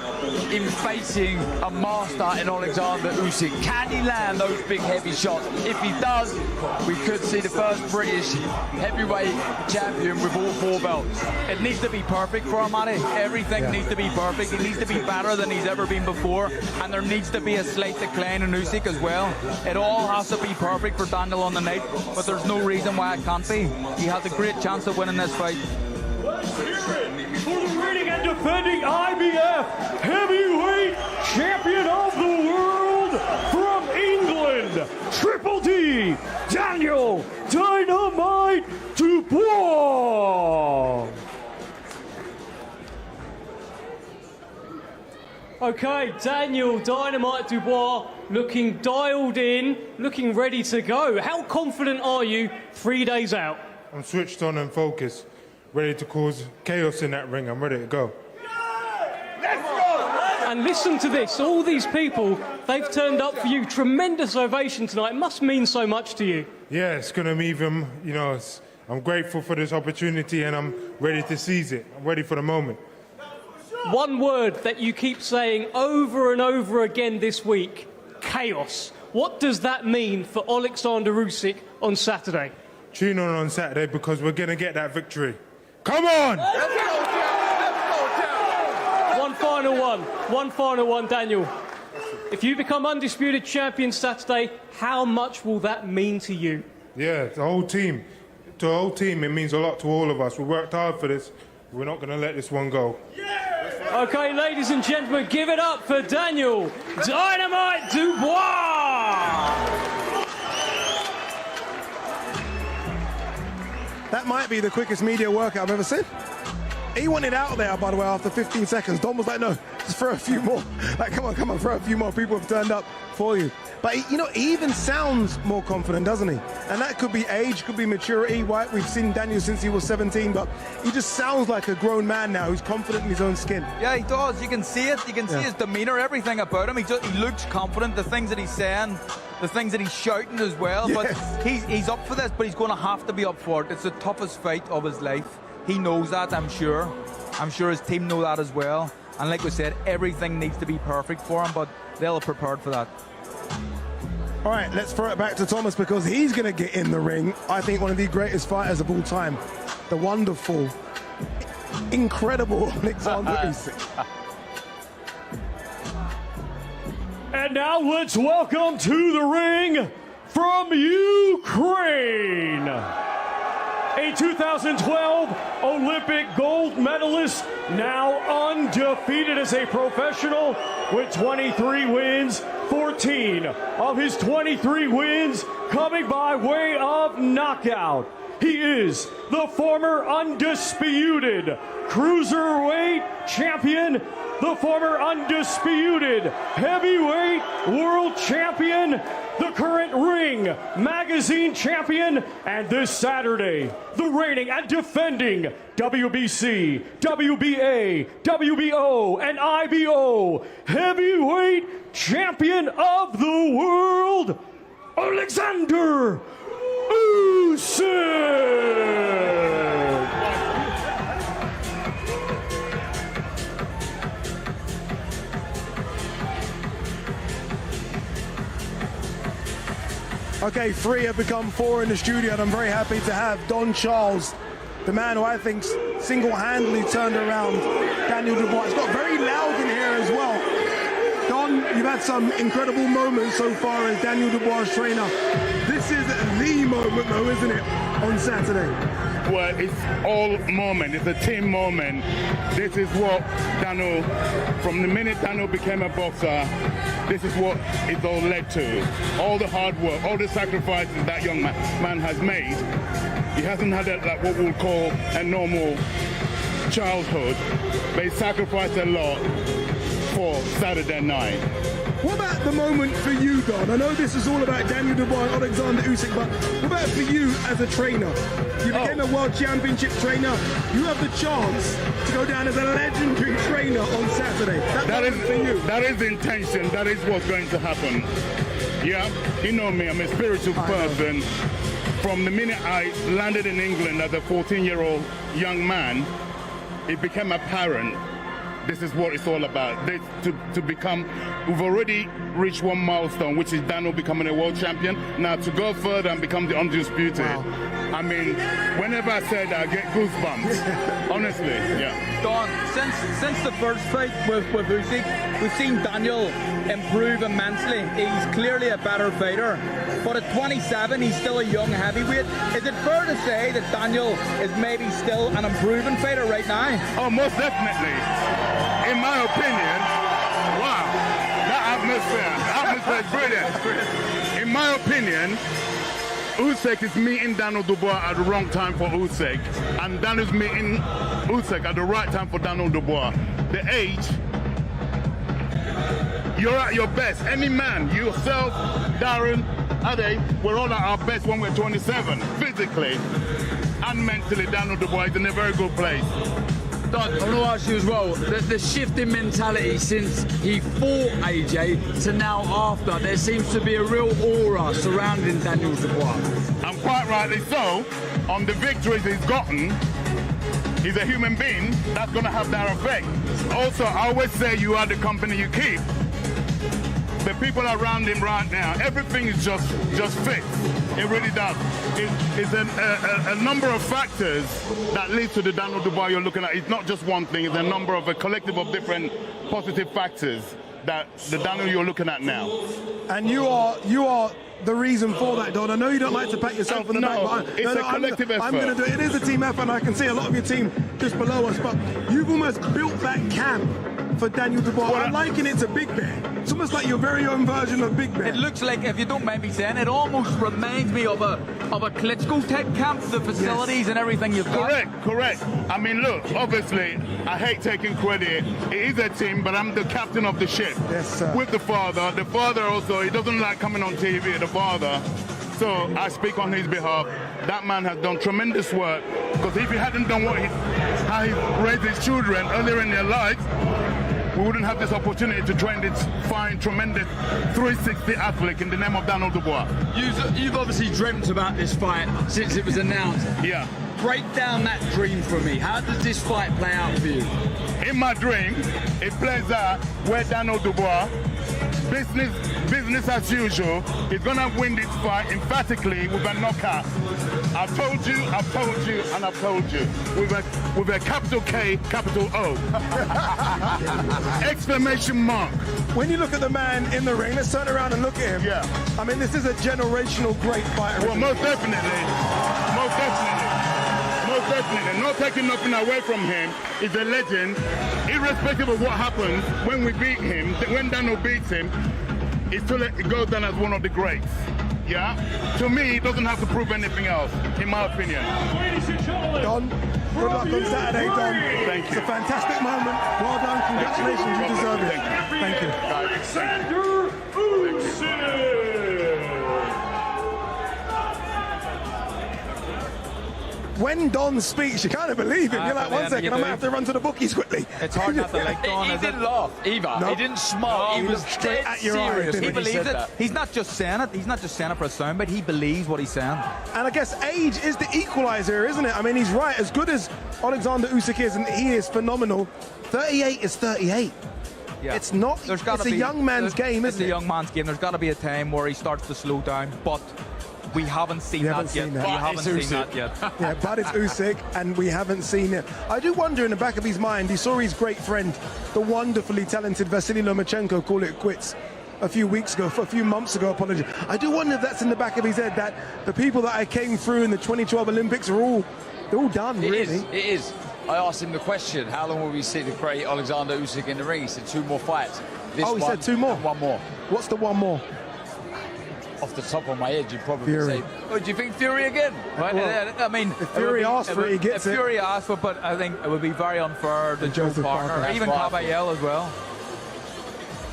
in facing a master in Oleksandr Usyk. Can he land those big heavy shots? If he does, we could see the first British heavyweight champion with all 4 belts. It needs to be perfect for him, Matty. Everything needs to be perfect. He needs to be better than he's ever been before, and there needs to be a slight decline in Usyk as well. It all has to be perfect for Daniel on the night, but there's no reason why it can't be. He has a great chance of winning this fight. Let's hear it for the reigning and defending IBF heavyweight champion of the world from England, Triple D, Daniel Dynamite Dubois. Okay, Daniel Dynamite Dubois looking dialed in, looking ready to go. How confident are you 3 days out? I'm switched on and focused, ready to cause chaos in that ring. I'm ready to go. Let's go! And listen to this, all these people, they've turned up for you. Tremendous ovation tonight. It must mean so much to you. Yeah, it's going to mean them, I'm grateful for this opportunity and I'm ready to seize it. I'm ready for the moment. One word that you keep saying over and over again this week, chaos. What does that mean for Oleksandr Usyk on Saturday? Tune on Saturday because we're going to get that victory. Come on! One final one, Daniel. If you become undisputed champion Saturday, how much will that mean to you? Yeah, the whole team. To the whole team, it means a lot to all of us. We worked hard for this. We're not going to let this one go. Okay, ladies and gentlemen, give it up for Daniel Dynamite Dubois! That might be the quickest media workout I've ever seen. He wanted out there, by the way, after 15 seconds. Dom was like, no, just throw a few more. Like, come on, throw a few more. People have turned up for you. But, he even sounds more confident, doesn't he? And that could be age, could be maturity, right? We've seen Daniel since he was 17, but he just sounds like a grown man now who's confident in his own skin. Yeah, he does. You can see it. You can see his demeanour, everything about him. He looks confident, the things that he's saying, the things that he's shouting as well. Yes. But he's up for this, but he's going to have to be up for it. It's the toughest fight of his life. He knows that, I'm sure. I'm sure his team know that as well. And like we said, everything needs to be perfect for him, but they'll have prepared for that. All right, let's throw it back to Thomas because he's going to get in the ring. I think one of the greatest fighters of all time. The wonderful, incredible Oleksandr Usyk. And now let's welcome to the ring from Ukraine, a 2012 Olympic gold medalist, now undefeated as a professional with 23 wins, 14 of his 23 wins coming by way of knockout. He is the former undisputed cruiserweight champion, the former undisputed heavyweight world champion, the current Ring Magazine champion, and this Saturday, the reigning and defending WBC, WBA, WBO, and IBO heavyweight champion of the world, Oleksandr Usyk! Okay, 3 have become 4 in the studio, and I'm very happy to have Don Charles, the man who I think single-handedly turned around Daniel Dubois. It's got very loud in here as well. Don, you've had some incredible moments so far as Daniel Dubois' trainer. This is the moment, though, isn't it, on Saturday? Well, it's all moment. It's a team moment. This is what Daniel, from the minute Daniel became a boxer, this is what it's all led to. All the hard work, all the sacrifices that young man has made. He hasn't had like what we'll call a normal childhood, but he sacrificed a lot for Saturday night. What about the moment for you, Don? I know this is all about Daniel Dubois and Oleksandr Usyk, but what about for you as a trainer? You became a world championship trainer. You have the chance to go down as a legendary trainer on Saturday. That is for you. That is the intention. That is what's going to happen. Yeah, you know me. I'm a spiritual person. From the minute I landed in England as a 14-year-old young man, it became apparent this is what it's all about. To become, we've already reached one milestone, which is Daniel becoming a world champion. Now to go further and become the undisputed. Wow. I mean, whenever I say that, I get goosebumps. Honestly, yeah. Don, since the first fight with Usyk, we've seen Daniel improve immensely. He's clearly a better fighter. But at 27, he's still a young heavyweight. Is it fair to say that Daniel is maybe still an improving fighter right now? Oh, most definitely. In my opinion, wow, that atmosphere is brilliant. In my opinion, Usyk is meeting Daniel Dubois at the wrong time for Usyk, and Daniel's meeting Usyk at the right time for Daniel Dubois. The age, you're at your best. Any man, yourself, Darren, Ade, we're all at our best when we're 27, physically and mentally. Daniel Dubois is in a very good place. Don, I want to ask you as well, the shift in mentality since he fought AJ to now after, there seems to be a real aura surrounding Daniel Dubois. And quite rightly so. On the victories he's gotten, he's a human being, that's going to have that effect. Also, I always say you are the company you keep. The people around him right now, everything is just fit. It really does. It's a number of factors that lead to the Daniel Dubois you're looking at. It's not just one thing. It's a number of a collective of different positive factors that the Daniel you're looking at now. And you are the reason for that, Don. I know you don't like to pat yourself on the back, but it's a collective effort. I'm going to do it. It is a team effort, and I can see a lot of your team just below us, but you've almost built that camp for Daniel Dubois. I'm liking it to Big Bear. It's almost like your very own version of Big Bear. It looks like, if you don't mind me saying, it almost reminds me of a Klitschko type camp, the facilities and everything you've got. Correct. I mean, look, obviously, I hate taking credit. It is a team, but I'm the captain of the ship. Yes, sir. With the father. The father also, he doesn't like coming on TV, the father. So I speak on his behalf. That man has done tremendous work, because if he hadn't done how he raised his children earlier in their lives, we wouldn't have this opportunity to train this fine, tremendous 360 athlete in the name of Daniel Dubois. You've obviously dreamt about this fight since it was announced. Yeah. Break down that dream for me. How does this fight play out for you? In my dream, it plays out where Daniel Dubois, business as usual, is going to win this fight emphatically with a knockout. I've told you, and I've told you. With a capital K, capital O. Exclamation mark. When you look at the man in the ring, let's turn around and look at him. Yeah. I mean, this is a generational great fighter. Well, most definitely. Not taking nothing away from him. He's a legend. Irrespective of what happens when we beat him, when Daniel beats him, it goes down as one of the greats. Yeah? To me, he doesn't have to prove anything else, in my opinion. Don, good luck on Saturday, Don. Thank you. It's a fantastic moment. Well done. Congratulations. You deserve it. Thank you. Oleksandr Usyk. When Don speaks, you kind of believe him. You're like, one second, I might have to run to the bookies quickly. It's hard not to like Don. He didn't laugh either. No. He didn't smile. He was straight at your serious. eye. He believes it. That. He's not just saying it. He's not just saying it for a soundbite. He believes what he's saying. And I guess age is the equalizer, isn't it? I mean, he's right. As good as Oleksandr Usyk is, and he is phenomenal, 38 is 38. Yeah. It's not. It's a young man's game, isn't it? It's a young man's game. There's got to be a time where he starts to slow down. But we haven't seen that yet. We haven't seen that yet. Yeah, but it's Usyk, and we haven't seen it. I do wonder in the back of his mind, he saw his great friend, the wonderfully talented Vasily Lomachenko, call it quits a few months ago, apologies. I do wonder if that's in the back of his head, that the people that I came through in the 2012 Olympics are all done, really. It is. I asked him the question, how long will we see the great Oleksandr Usyk in the ring? He said 2 more fights. He said 2 more? 1 more. What's the 1 more? Off the top of my head, you'd probably Fury. say, oh, do you think Fury again? Right? Well, I mean, if Fury asks for it, he gets it. If Fury asks for it, but I think it would be very unfair to Joe Parker, even Caballel as well.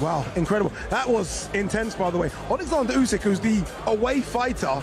Wow, incredible. That was intense, by the way. Oleksandr Usyk, who's the away fighter.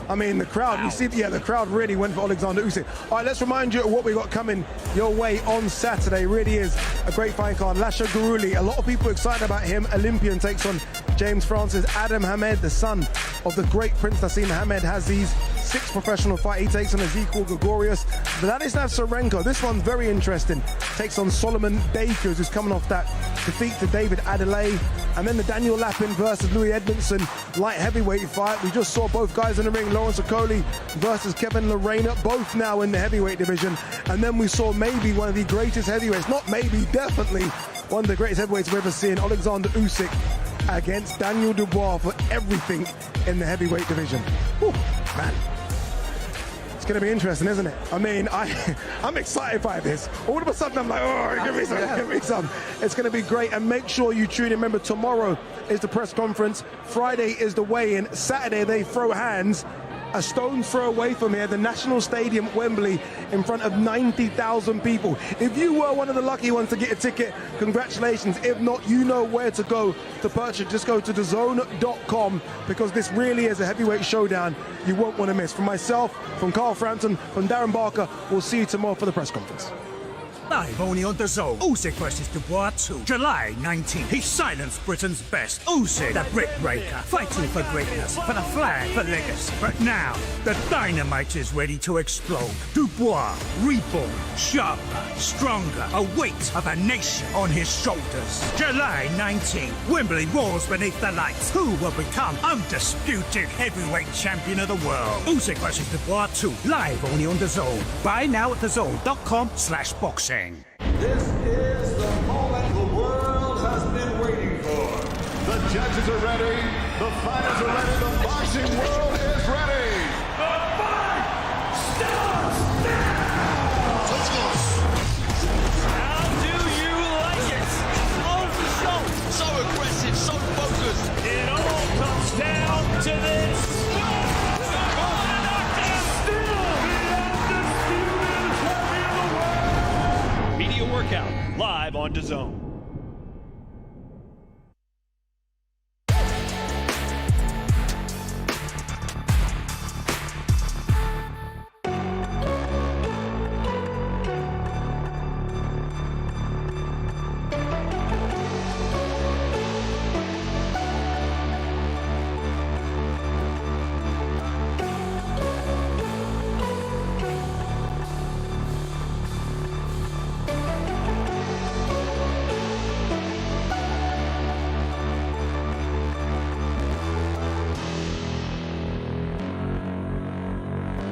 I mean, the crowd, the crowd really went for Oleksandr Usyk. All right, let's remind you of what we got coming your way on Saturday. Really is a great fight card. Lasha Guruli, a lot of people excited about him. Olympian takes on James Francis. Adam Hamed, the son of the great Prince Nassim Hamed, has these 6 professional fight. He takes on Ezekiel Gregorius. Vladyslav Sirenko, this one's very interesting. Takes on Solomon Dakers, who's coming off that defeat to David Adelaide. And then the Daniel Lapin versus Louis Edmondson light heavyweight fight. We just saw both guys in the ring, Lawrence Okolie versus Kevin Lerena, both now in the heavyweight division. And then we saw maybe one of the greatest heavyweights, not maybe, definitely one of the greatest heavyweights we've ever seen, Oleksandr Usyk against Daniel Dubois for everything in the heavyweight division. Whew, man. It's going to be interesting, isn't it? I mean, I'm excited by this. All of a sudden, I'm like, oh, give me some. It's going to be great. And make sure you tune in. Remember, tomorrow is the press conference. Friday is the weigh-in. Saturday, they throw hands a stone's throw away from here, the National Stadium, Wembley, in front of 90,000 people. If you were one of the lucky ones to get a ticket, congratulations. If not, you know where to go to purchase. Just go to DAZN.com, because this really is a heavyweight showdown you won't want to miss. From myself, from Carl Frampton, from Darren Barker, we'll see you tomorrow for the press conference. Live only on DAZN. Usyk versus Dubois 2. July 19th. He silenced Britain's best. Usyk, the brick breaker. Fighting for greatness. For the flag. For legacy. But now, the dynamite is ready to explode. Dubois, reborn. Sharper. Stronger. A weight of a nation on his shoulders. July 19th. Wembley roars beneath the lights. Who will become undisputed heavyweight champion of the world? Usyk versus Dubois 2. Live only on DAZN. Buy now at DAZN.com/boxing. This is the moment the world has been waiting for. The judges are ready. The fighters are ready. The boxing world is ready. The fight starts now. Let's go. How do you like it? On the show. So aggressive, so focused. It all comes down to this. Media Workout, live on DAZN.